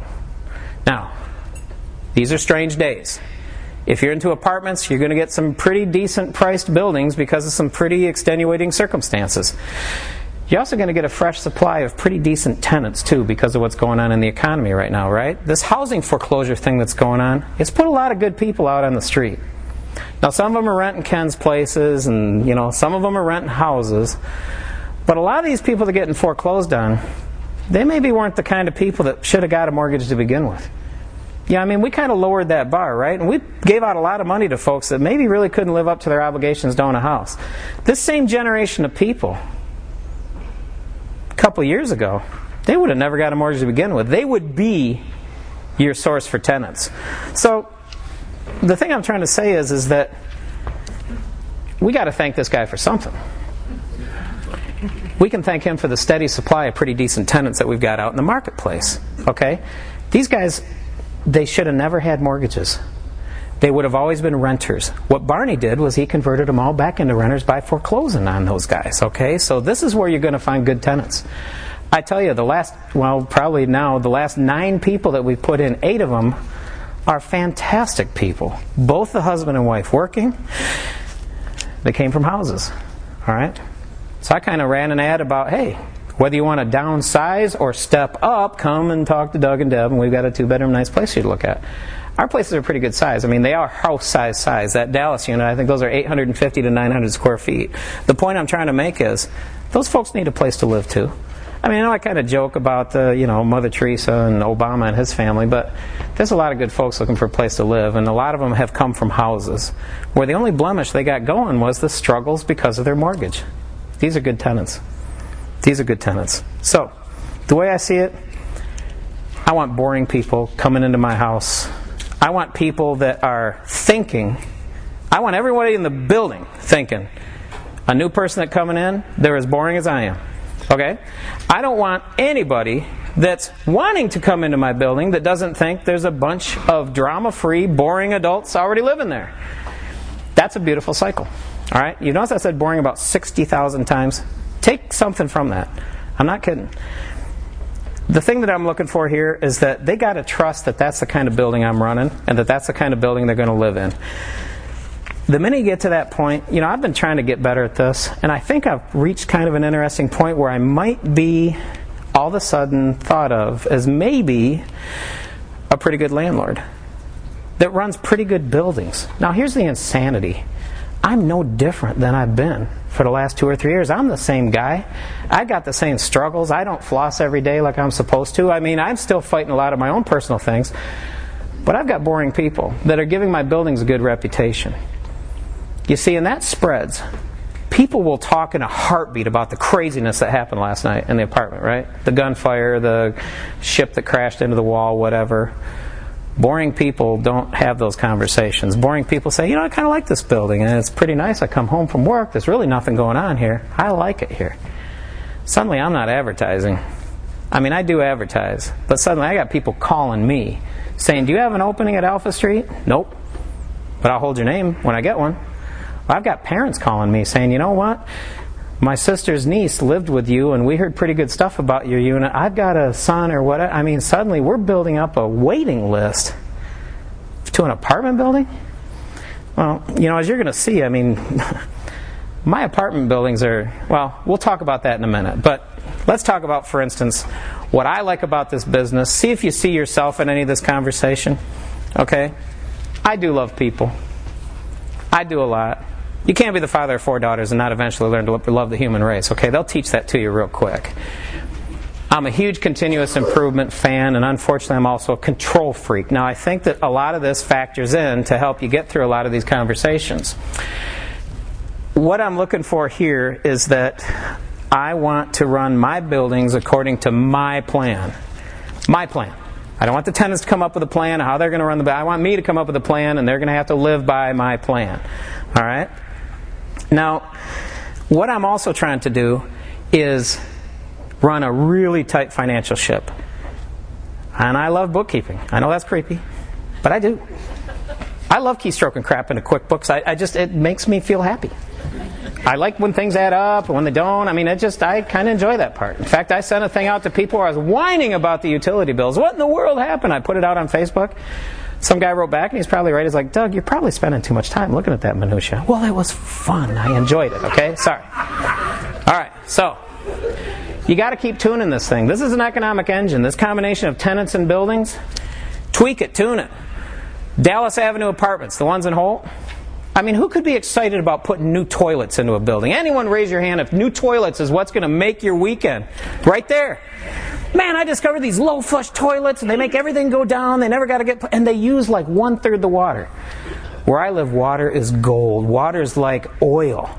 Now, these are strange days. If you're into apartments, you're going to get some pretty decent priced buildings because of some pretty extenuating circumstances. You're also going to get a fresh supply of pretty decent tenants, too, because of what's going on in the economy right now, right? This housing foreclosure thing that's going on, it's put a lot of good people out on the street. Now, some of them are renting Ken's places, and, some of them are renting houses. But a lot of these people that are getting foreclosed on, they maybe weren't the kind of people that should have got a mortgage to begin with. Yeah, we kind of lowered that bar, right? And we gave out a lot of money to folks that maybe really couldn't live up to their obligations to own a house. This same generation of people, a couple of years ago, they would have never got a mortgage to begin with. They would be your source for tenants. So the thing I'm trying to say is that we got to thank this guy for something. We can thank him for the steady supply of pretty decent tenants that we've got out in the marketplace. Okay? These guys, they should have never had mortgages. They would have always been renters. What Barney did was he converted them all back into renters by foreclosing on those guys, okay? So this is where you're going to find good tenants. I tell you, the last 9 people that we put in, 8 of them are fantastic people. Both the husband and wife working. They came from houses, all right? So I kind of ran an ad about, hey, whether you want to downsize or step up, come and talk to Doug and Deb, and we've got a 2-bedroom nice place for you to look at. Our places are pretty good size. I mean, they are house size. That Dallas unit, I think those are 850 to 900 square feet. The point I'm trying to make is, those folks need a place to live too. I mean, I know I kind of joke about Mother Teresa and Obama and his family, but there's a lot of good folks looking for a place to live, and a lot of them have come from houses where the only blemish they got going was the struggles because of their mortgage. These are good tenants. These are good tenants. So, the way I see it, I want boring people coming into my house. I want people that are thinking. I want everybody in the building thinking. A new person that's coming in, they're as boring as I am. Okay? I don't want anybody that's wanting to come into my building that doesn't think there's a bunch of drama-free, boring adults already living there. That's a beautiful cycle. All right? You notice I said boring about 60,000 times? Take something from that. I'm not kidding. The thing that I'm looking for here is that they got to trust that that's the kind of building I'm running and that that's the kind of building they're going to live in. The minute you get to that point, I've been trying to get better at this, and I think I've reached kind of an interesting point where I might be all of a sudden thought of as maybe a pretty good landlord that runs pretty good buildings. Now here's the insanity. I'm no different than I've been for the last 2 or 3 years. I'm the same guy. I got the same struggles. I don't floss every day like I'm supposed to. I mean, I'm still fighting a lot of my own personal things. But I've got boring people that are giving my buildings a good reputation. You see, and that spreads. People will talk in a heartbeat about the craziness that happened last night in the apartment, right? The gunfire, the ship that crashed into the wall, whatever. Boring people don't have those conversations. Boring people say, I kind of like this building, and it's pretty nice. I come home from work. There's really nothing going on here. I like it here. Suddenly, I'm not advertising. I mean, I do advertise, but suddenly I got people calling me saying, do you have an opening at Alpha Street? Nope. But I'll hold your name when I get one. Well, I've got parents calling me saying, you know what? My sister's niece lived with you, and we heard pretty good stuff about your unit. I've got a son or whatever. I mean, suddenly we're building up a waiting list to an apartment building. Well, as you're going to see, I mean, my apartment buildings are, well, we'll talk about that in a minute. But let's talk about, for instance, what I like about this business. See if you see yourself in any of this conversation. Okay? I do love people. I do a lot. You can't be the father of 4 daughters and not eventually learn to love the human race. Okay, they'll teach that to you real quick. I'm a huge continuous improvement fan, and unfortunately I'm also a control freak. Now I think that a lot of this factors in to help you get through a lot of these conversations. What I'm looking for here is that I want to run my buildings according to my plan. My plan. I don't want the tenants to come up with a plan of how they're going to run the building. I want me to come up with a plan, and they're going to have to live by my plan. All right? Now, what I'm also trying to do is run a really tight financial ship. And I love bookkeeping. I know that's creepy, but I do. I love keystroking crap into QuickBooks. It makes me feel happy. I like when things add up and when they don't. I mean, I kind of enjoy that part. In fact, I sent a thing out to people where I was whining about the utility bills. What in the world happened? I put it out on Facebook. Some guy wrote back, and he's probably right. He's like, Doug, you're probably spending too much time looking at that minutia. Well, it was fun. I enjoyed it, okay? Sorry. All right, so you got to keep tuning this thing. This is an economic engine. This combination of tenants and buildings, tweak it, tune it. Dallas Avenue Apartments, the ones in Holt. I mean, who could be excited about putting new toilets into a building? Anyone raise your hand if new toilets is what's going to make your weekend. Right there. Man, I discovered these low flush toilets, and they make everything go down. They never got to get, and they use like 1/3 the water. Where I live, water is gold. Water is like oil.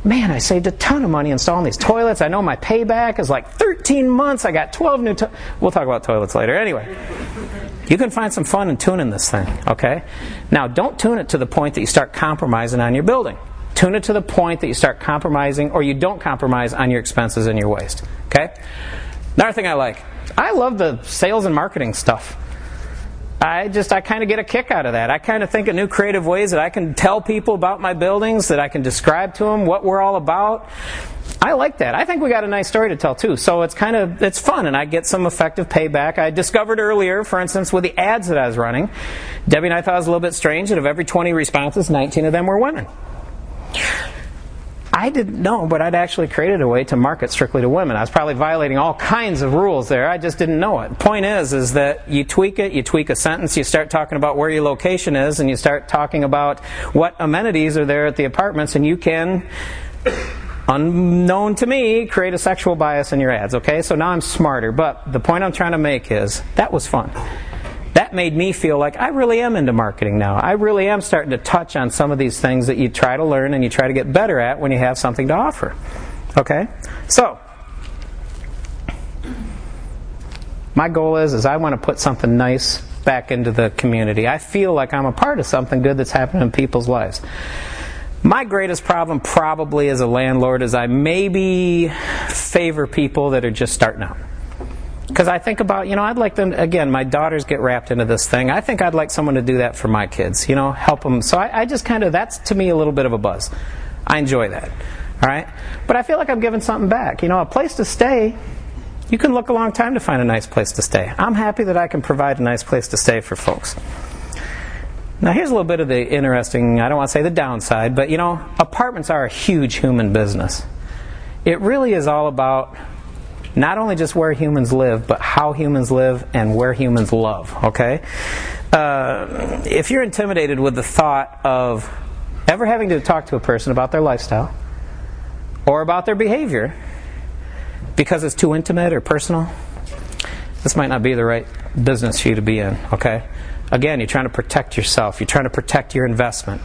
Man, I saved a ton of money installing these toilets. I know my payback is like 13 months. I got 12 new toilets. We'll talk about toilets later. Anyway, you can find some fun in tuning this thing, okay? Now, don't tune it to the point that you start compromising on your building. Tune it to the point that you start compromising, or you don't compromise on your expenses and your waste, okay? Another thing I like I love the sales and marketing stuff. I kind of get a kick out of that. I kind of think of new creative ways that I can tell people about my buildings, that I can describe to them what we're all about. I like that. I think we got a nice story to tell too. So it's fun, and I get some effective payback. I discovered earlier, for instance, with the ads that I was running, Debbie and I thought it was a little bit strange that of every 20 responses, 19 of them were women. I didn't know, but I'd actually created a way to market strictly to women. I was probably violating all kinds of rules there. I just didn't know it. Point is that you tweak it, you tweak a sentence, you start talking about where your location is, and you start talking about what amenities are there at the apartments, and you can, unknown to me, create a sexual bias in your ads. Okay, so now I'm smarter, but the point I'm trying to make is that was fun. That made me feel like I really am into marketing now. I really am starting to touch on some of these things that you try to learn and you try to get better at when you have something to offer. Okay? So, my goal is I want to put something nice back into the community. I feel like I'm a part of something good that's happening in people's lives. My greatest problem probably as a landlord is I maybe favor people that are just starting out. Because I think about, I'd like them, again, my daughters get wrapped into this thing. I think I'd like someone to do that for my kids, help them. So I just that's to me a little bit of a buzz. I enjoy that, all right? But I feel like I'm giving something back. A place to stay, you can look a long time to find a nice place to stay. I'm happy that I can provide a nice place to stay for folks. Now here's a little bit of the interesting, I don't want to say the downside, but apartments are a huge human business. It really is all about not only just where humans live, but how humans live and where humans love, okay? If you're intimidated with the thought of ever having to talk to a person about their lifestyle or about their behavior because it's too intimate or personal, this might not be the right business for you to be in, okay? Again, you're trying to protect yourself. You're trying to protect your investment.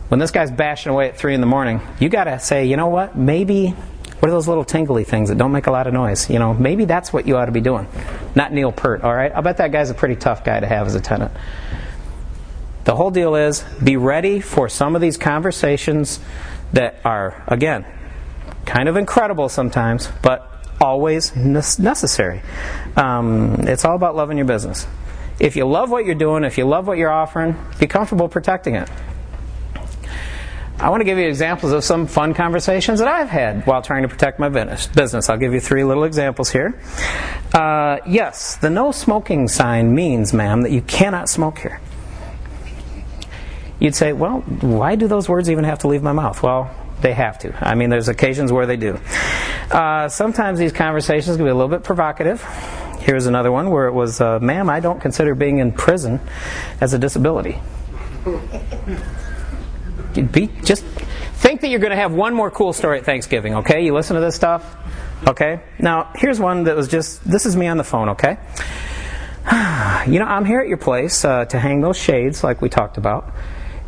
When this guy's bashing away at 3 in the morning, you got to say, you know what, maybe... What are those little tingly things that don't make a lot of noise? Maybe that's what you ought to be doing. Not Neil Peart, all right? I'll bet that guy's a pretty tough guy to have as a tenant. The whole deal is be ready for some of these conversations that are, again, kind of incredible sometimes, but always necessary. It's all about loving your business. If you love what you're doing, if you love what you're offering, be comfortable protecting it. I want to give you examples of some fun conversations that I've had while trying to protect my business. I'll give you 3 little examples here. Yes, the no smoking sign means, ma'am, that you cannot smoke here. You'd say, well, why do those words even have to leave my mouth? Well, they have to. I mean, there's occasions where they do. Sometimes these conversations can be a little bit provocative. Here's another one where it was, ma'am, I don't consider being in prison as a disability. Just think that you're going to have one more cool story at Thanksgiving, okay? You listen to this stuff, okay? Now, here's one that was this is me on the phone, okay? I'm here at your place to hang those shades like we talked about.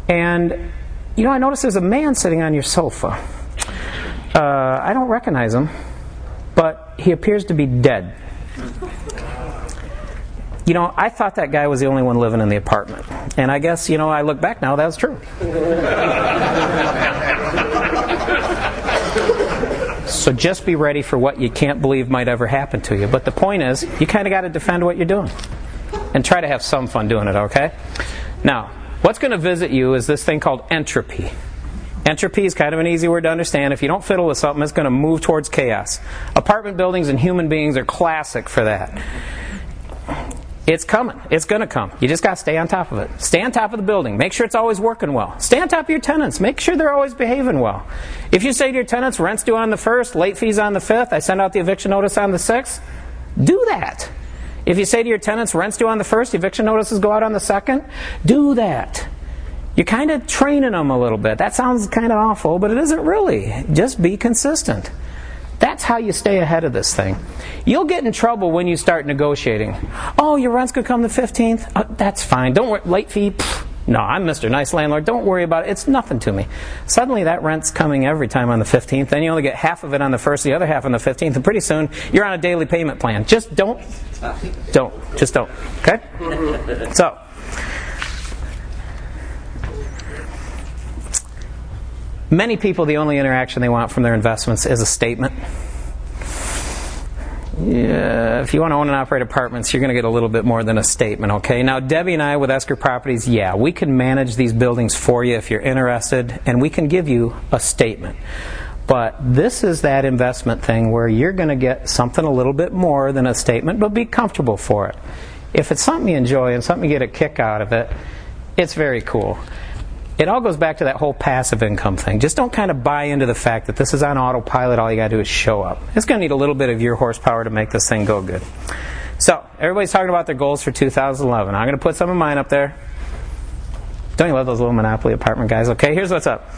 And, I noticed there's a man sitting on your sofa. I don't recognize him, but he appears to be dead. I thought that guy was the only one living in the apartment. And I guess, I look back now, that was true. So just be ready for what you can't believe might ever happen to you. But the point is, you kind of got to defend what you're doing. And try to have some fun doing it, okay? Now, what's going to visit you is this thing called entropy. Entropy is kind of an easy word to understand. If you don't fiddle with something, it's going to move towards chaos. Apartment buildings and human beings are classic for that. It's coming. It's going to come. You just got to stay on top of it. Stay on top of the building. Make sure it's always working well. Stay on top of your tenants. Make sure they're always behaving well. If you say to your tenants, rent's due on the 1st, late fees on the 5th, I send out the eviction notice on the 6th, do that. If you say to your tenants, rent's due on the 1st, eviction notices go out on the 2nd, do that. You're kind of training them a little bit. That sounds kind of awful, but it isn't really. Just be consistent. That's how you stay ahead of this thing. You'll get in trouble when you start negotiating. Oh, your rent's going to come the 15th? That's fine. Don't worry. Late fee? Pfft. No, I'm Mr. Nice Landlord. Don't worry about it. It's nothing to me. Suddenly that rent's coming every time on the 15th. Then you only get half of it on the 1st, the other half on the 15th. And pretty soon you're on a daily payment plan. Just don't. Just don't. Okay? So, many people, the only interaction they want from their investments is a statement. Yeah, if you want to own and operate apartments, you're going to get a little bit more than a statement, okay? Now, Debbie and I with Esker Properties, yeah, we can manage these buildings for you if you're interested, and we can give you a statement. But this is that investment thing where you're going to get something a little bit more than a statement, but be comfortable for it. If it's something you enjoy and something you get a kick out of it, it's very cool. It all goes back to that whole passive income thing. Just don't kind of buy into the fact that this is on autopilot. All you got to do is show up. It's going to need a little bit of your horsepower to make this thing go good. So, everybody's talking about their goals for 2011. I'm going to put some of mine up there. Don't you love those little Monopoly apartment guys? Okay, here's what's up.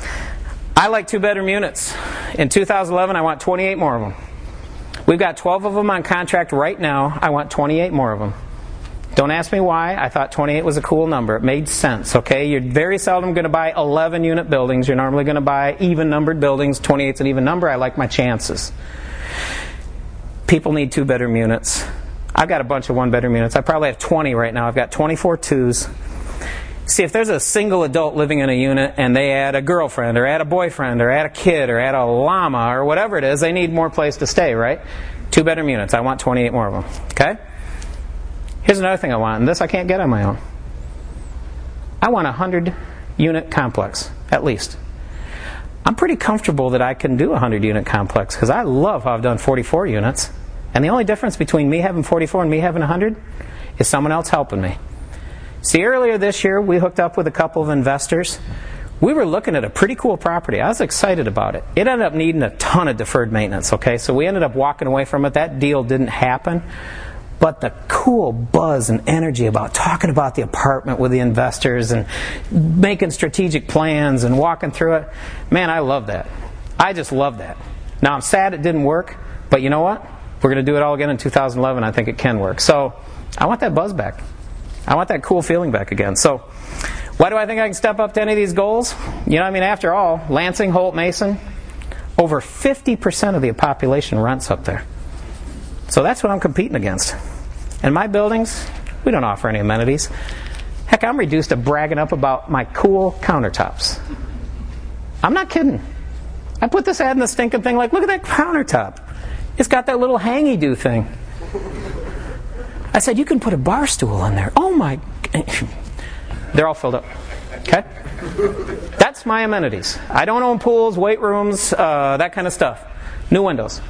I like 2-bedroom units. In 2011, I want 28 more of them. We've got 12 of them on contract right now. I want 28 more of them. Don't ask me why. I thought 28 was a cool number. It made sense, okay? You're very seldom going to buy 11-unit buildings. You're normally going to buy even-numbered buildings. 28's an even number. I like my chances. People need 2-bedroom units. I've got a bunch of 1-bedroom units. I probably have 20 right now. I've got 24 twos. See, if there's a single adult living in a unit and they add a girlfriend or add a boyfriend or add a kid or add a llama or whatever it is, they need more place to stay, right? 2-bedroom units. I want 28 more of them, okay? Here's another thing I want, and this I can't get on my own. I want a 100-unit complex, at least. I'm pretty comfortable that I can do a 100-unit complex, because I love how I've done 44 units. And the only difference between me having 44 and me having 100 is someone else helping me. See, earlier this year, we hooked up with a couple of investors. We were looking at a pretty cool property. I was excited about it. It ended up needing a ton of deferred maintenance, okay? So we ended up walking away from it. That deal didn't happen. But the cool buzz and energy about talking about the apartment with the investors and making strategic plans and walking through it, man, I love that. I just love that. Now, I'm sad it didn't work, but you know what? We're going to do it all again in 2011. I think it can work. So I want that buzz back. I want that cool feeling back again. So why do I think I can step up to any of these goals? You know, I mean, after all, Lansing, Holt, Mason, over 50% of the population rents up there. So that's what I'm competing against. And my buildings, we don't offer any amenities. Heck, I'm reduced to bragging up about my cool countertops. I'm not kidding. I put this ad in the stinking thing like, look at that countertop. It's got that little hangy-do thing. I said, you can put a bar stool in there. Oh my... They're all filled up. Okay? That's my amenities. I don't own pools, weight rooms, that kind of stuff. New windows.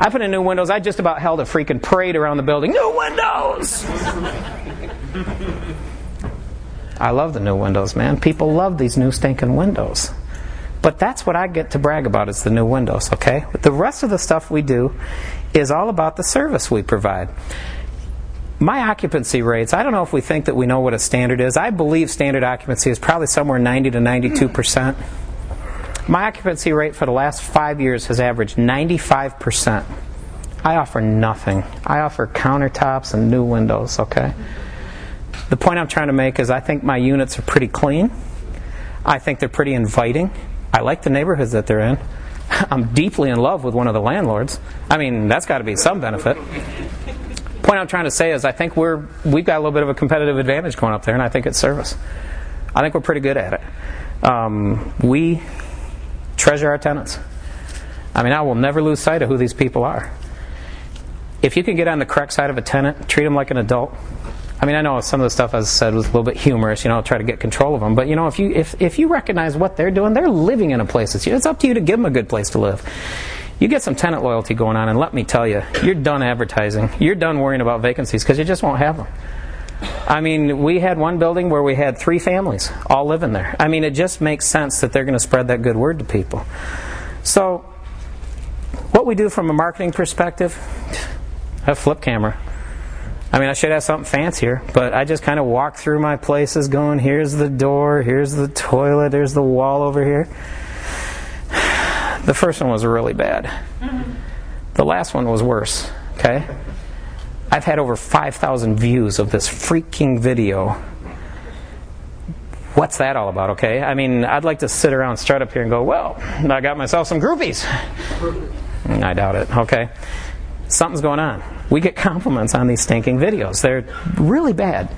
I put in new windows. I just about held a freaking parade around the building. New windows! I love the new windows, man. People love these new stinking windows. But that's what I get to brag about, is the new windows, okay? But the rest of the stuff we do is all about the service we provide. My occupancy rates, I don't know if we think that we know what a standard is. I believe standard occupancy is probably somewhere 90 to 92%. My occupancy rate for the last 5 years has averaged 95%. I offer nothing. I offer countertops and new windows, okay? The point I'm trying to make is I think my units are pretty clean. I think they're pretty inviting. I like the neighborhoods that they're in. I'm deeply in love with one of the landlords. I mean, that's got to be some benefit. The point I'm trying to say is I think we've got a little bit of a competitive advantage going up there, and I think it's service. I think we're pretty good at it. We treasure our tenants. I mean, I will never lose sight of who these people are. If you can get on the correct side of a tenant, treat them like an adult. I mean, I know some of the stuff I said was a little bit humorous, try to get control of them. But, if you recognize what they're doing, they're living in a place. It's up to you to give them a good place to live. You get some tenant loyalty going on, and let me tell you, you're done advertising. You're done worrying about vacancies because you just won't have them. I mean, we had one building where we had 3 families all living there. I mean, it just makes sense that they're going to spread that good word to people. So, what we do from a marketing perspective, a flip camera. I mean, I should have something fancier, but I just kind of walk through my places going, here's the door, here's the toilet, there's the wall over here. The first one was really bad. The last one was worse, okay? I've had over 5,000 views of this freaking video. What's that all about, okay? I mean, I'd like to sit around, strut up here and go, well, I got myself some groupies. I doubt it, okay? Something's going on. We get compliments on these stinking videos. They're really bad.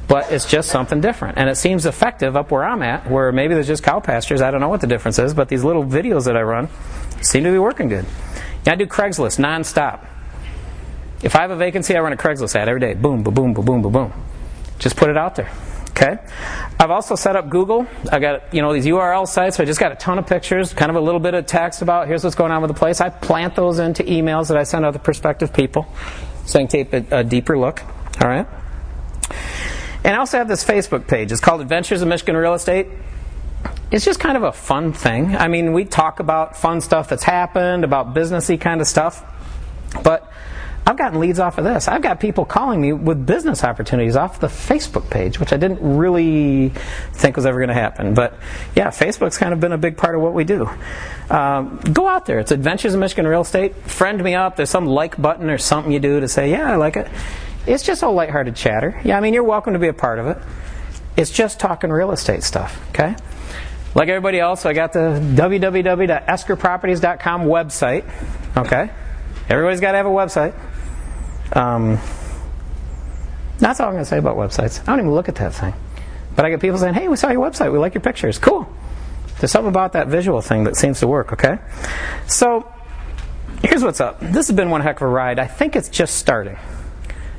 But it's just something different. And it seems effective up where I'm at, where maybe there's just cow pastures. I don't know what the difference is, but these little videos that I run seem to be working good. Yeah, I do Craigslist nonstop. If I have a vacancy, I run a Craigslist ad every day. Boom, boom, boom, boom, boom, boom, boom. Just put it out there. Okay? I've also set up Google. I've got, these URL sites. I just got a ton of pictures, kind of a little bit of text about here's what's going on with the place. I plant those into emails that I send out to prospective people so I can take a deeper look. All right? And I also have this Facebook page. It's called Adventures in Michigan Real Estate. It's just kind of a fun thing. I mean, we talk about fun stuff that's happened, about businessy kind of stuff. But I've gotten leads off of this. I've got people calling me with business opportunities off the Facebook page, which I didn't really think was ever going to happen. But yeah, Facebook's kind of been a big part of what we do. Go out there. It's Adventures in Michigan Real Estate. Friend me up. There's some like button or something you do to say, yeah, I like it. It's just all lighthearted chatter. Yeah, I mean, you're welcome to be a part of it. It's just talking real estate stuff, okay? Like everybody else, I got the www.eskerproperties.com website, okay? Everybody's got to have a website. That's all I'm going to say about websites. I don't even look at that thing. But I get people saying, hey, we saw your website. We like your pictures. Cool. There's something about that visual thing that seems to work, okay? So, here's what's up. This has been one heck of a ride. I think it's just starting.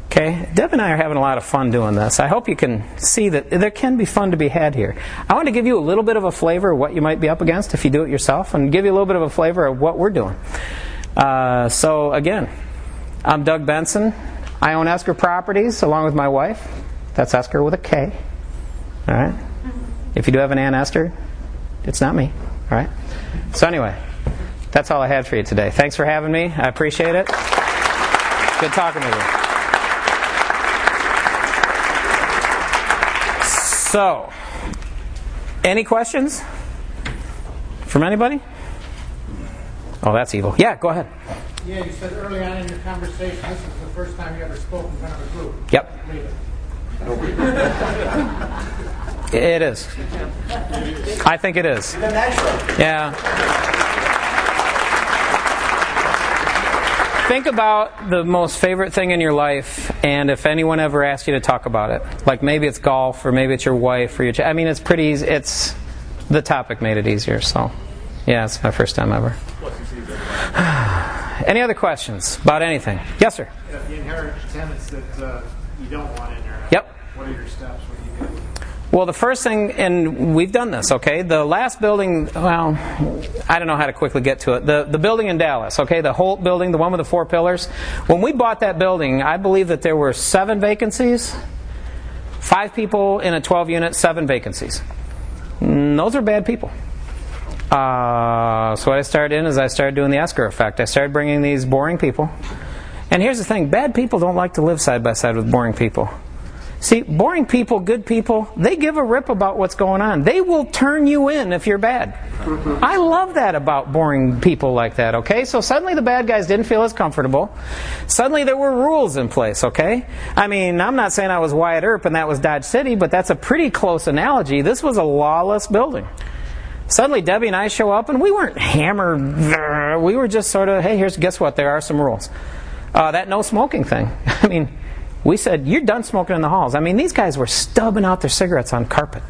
Okay? Deb and I are having a lot of fun doing this. I hope you can see that there can be fun to be had here. I want to give you a little bit of a flavor of what you might be up against if you do it yourself, and give you a little bit of a flavor of what we're doing. So, again, I'm Doug Benson. I own Esker Properties along with my wife. That's Esker with a K. All right? If you do have an Aunt Esther, it's not me. All right? So anyway, that's all I had for you today. Thanks for having me. I appreciate it. Good talking with you. So, any questions from anybody? Oh, that's evil. Yeah, go ahead. Yeah, you said early on in your conversation, this is the first time you ever spoke in front of a group. Yep. It is. I think it is. Yeah. Think about the most favorite thing in your life, and if anyone ever asked you to talk about it, like maybe it's golf, or maybe it's your wife, or your I mean, it's pretty easy. It's the topic made it easier. So, yeah, it's my first time ever. Any other questions about anything? Yes, sir. If the inherent tenants that you don't want in there, yep. What are your steps? What do you do? Well, the first thing, and we've done this, okay? The last building, well, I don't know how to quickly get to it. The building in Dallas, okay? The Holt building, the one with the 4 pillars. When we bought that building, I believe that there were 7 vacancies. 5 people in a 12-unit, 7 vacancies. Those are bad people. So what I started in is I started doing the Esker effect. I started bringing these boring people. And here's the thing. Bad people don't like to live side by side with boring people. See, boring people, good people, they give a rip about what's going on. They will turn you in if you're bad. I love that about boring people like that, okay? So suddenly the bad guys didn't feel as comfortable. Suddenly there were rules in place, okay? I mean, I'm not saying I was Wyatt Earp and that was Dodge City, but that's a pretty close analogy. This was a lawless building. Suddenly Debbie and I show up, and we weren't hammered. We were just sort of, hey, guess what? There are some rules. That no smoking thing. I mean, we said, you're done smoking in the halls. I mean, these guys were stubbing out their cigarettes on carpet.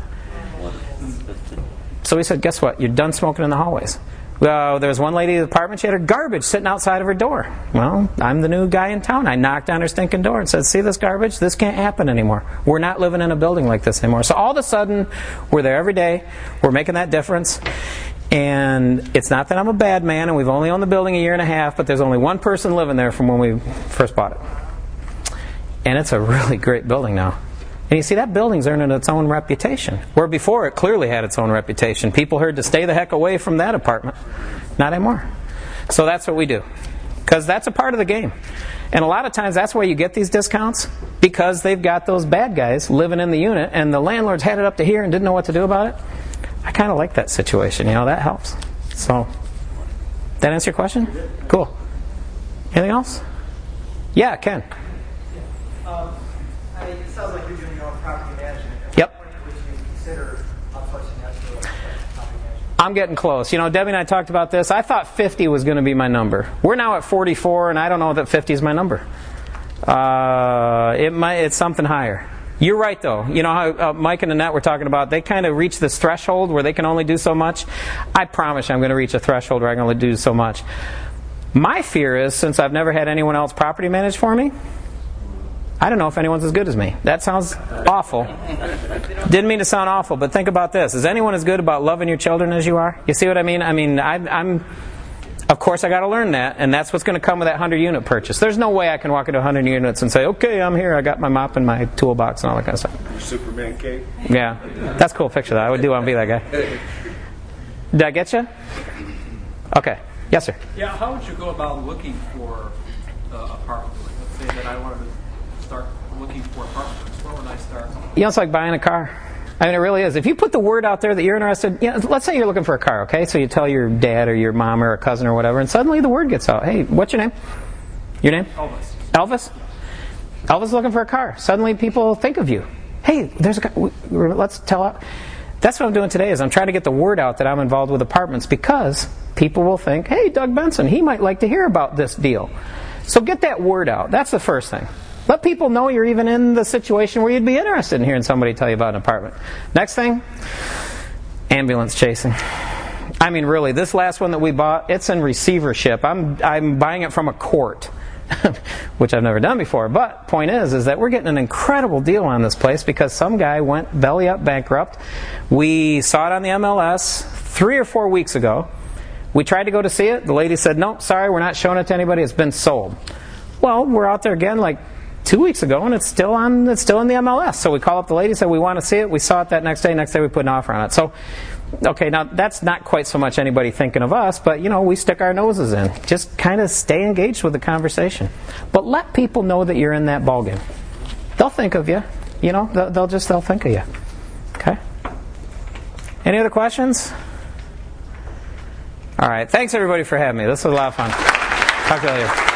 So we said, guess what? You're done smoking in the hallways. There was one lady in the apartment, she had her garbage sitting outside of her door. Well, I'm the new guy in town. I knocked on her stinking door and said, see this garbage? This can't happen anymore. We're not living in a building like this anymore. So all of a sudden, we're there every day. We're making that difference. And it's not that I'm a bad man, and we've only owned the building a year and a half, but there's only one person living there from when we first bought it. And it's a really great building now. And you see, that building's earning its own reputation. Where before it clearly had its own reputation. People heard to stay the heck away from that apartment. Not anymore. So that's what we do. Because that's a part of the game. And a lot of times that's why you get these discounts. Because they've got those bad guys living in the unit, and the landlord's had it up to here and didn't know what to do about it. I kind of like that situation. You know, that helps. So, that answer your question? Cool. Anything else? Yeah, Ken. It sounds like you're doing your own property management. Yep. Would you consider outsourcing that to property management? I'm getting close. You know, Debbie and I talked about this. I thought 50 was going to be my number. We're now at 44, and I don't know that 50 is my number. It's something higher. You're right, though. You know how Mike and Annette were talking about, they kind of reach this threshold where they can only do so much. I promise you I'm going to reach a threshold where I can only do so much. My fear is, since I've never had anyone else property manage for me, I don't know if anyone's as good as me. That sounds awful. Didn't mean to sound awful, but think about this. Is anyone as good about loving your children as you are? You see what I mean? I'm of course I got to learn that, and that's what's going to come with that 100-unit purchase. There's no way I can walk into 100 units and say, okay, I'm here, I got my mop and my toolbox and all that kind of stuff. Your Superman cape. Yeah, that's a cool picture, though. I would want to be that guy. Did I get you? Okay. Yes, sir. Yeah, how would you go about looking for apartments? Let's say that I wanted to start looking for apartments. Where would I start? You know, it's like buying a car. I mean, it really is. If you put the word out there that you're interested, let's say you're looking for a car, okay? So you tell your dad or your mom or a cousin or whatever, and suddenly the word gets out. Hey, what's your name? Your name? Elvis. Elvis? Elvis is looking for a car. Suddenly people think of you. Hey, there's a car. Let's tell. That's what I'm doing today is I'm trying to get the word out that I'm involved with apartments because people will think, hey, Doug Benson, he might like to hear about this deal. So get that word out. That's the first thing. Let people know you're even in the situation where you'd be interested in hearing somebody tell you about an apartment. Next thing, ambulance chasing. I mean, really, this last one that we bought, it's in receivership. I'm buying it from a court, which I've never done before. But point is that we're getting an incredible deal on this place because some guy went belly up bankrupt. We saw it on the MLS 3 or 4 weeks ago. We tried to go to see it. The lady said, nope, sorry, we're not showing it to anybody. It's been sold. Well, we're out there again like 2 weeks ago, and it's still in the MLS. So we call up the lady, said we want to see it. We saw it that next day. Next day we put an offer on it. So, okay, now that's not quite so much anybody thinking of us, but we stick our noses in. Just kind of stay engaged with the conversation, but let people know that you're in that ballgame. They'll think of you. They'll think of you. Okay. Any other questions? All right. Thanks everybody for having me. This was a lot of fun. Talk to you later.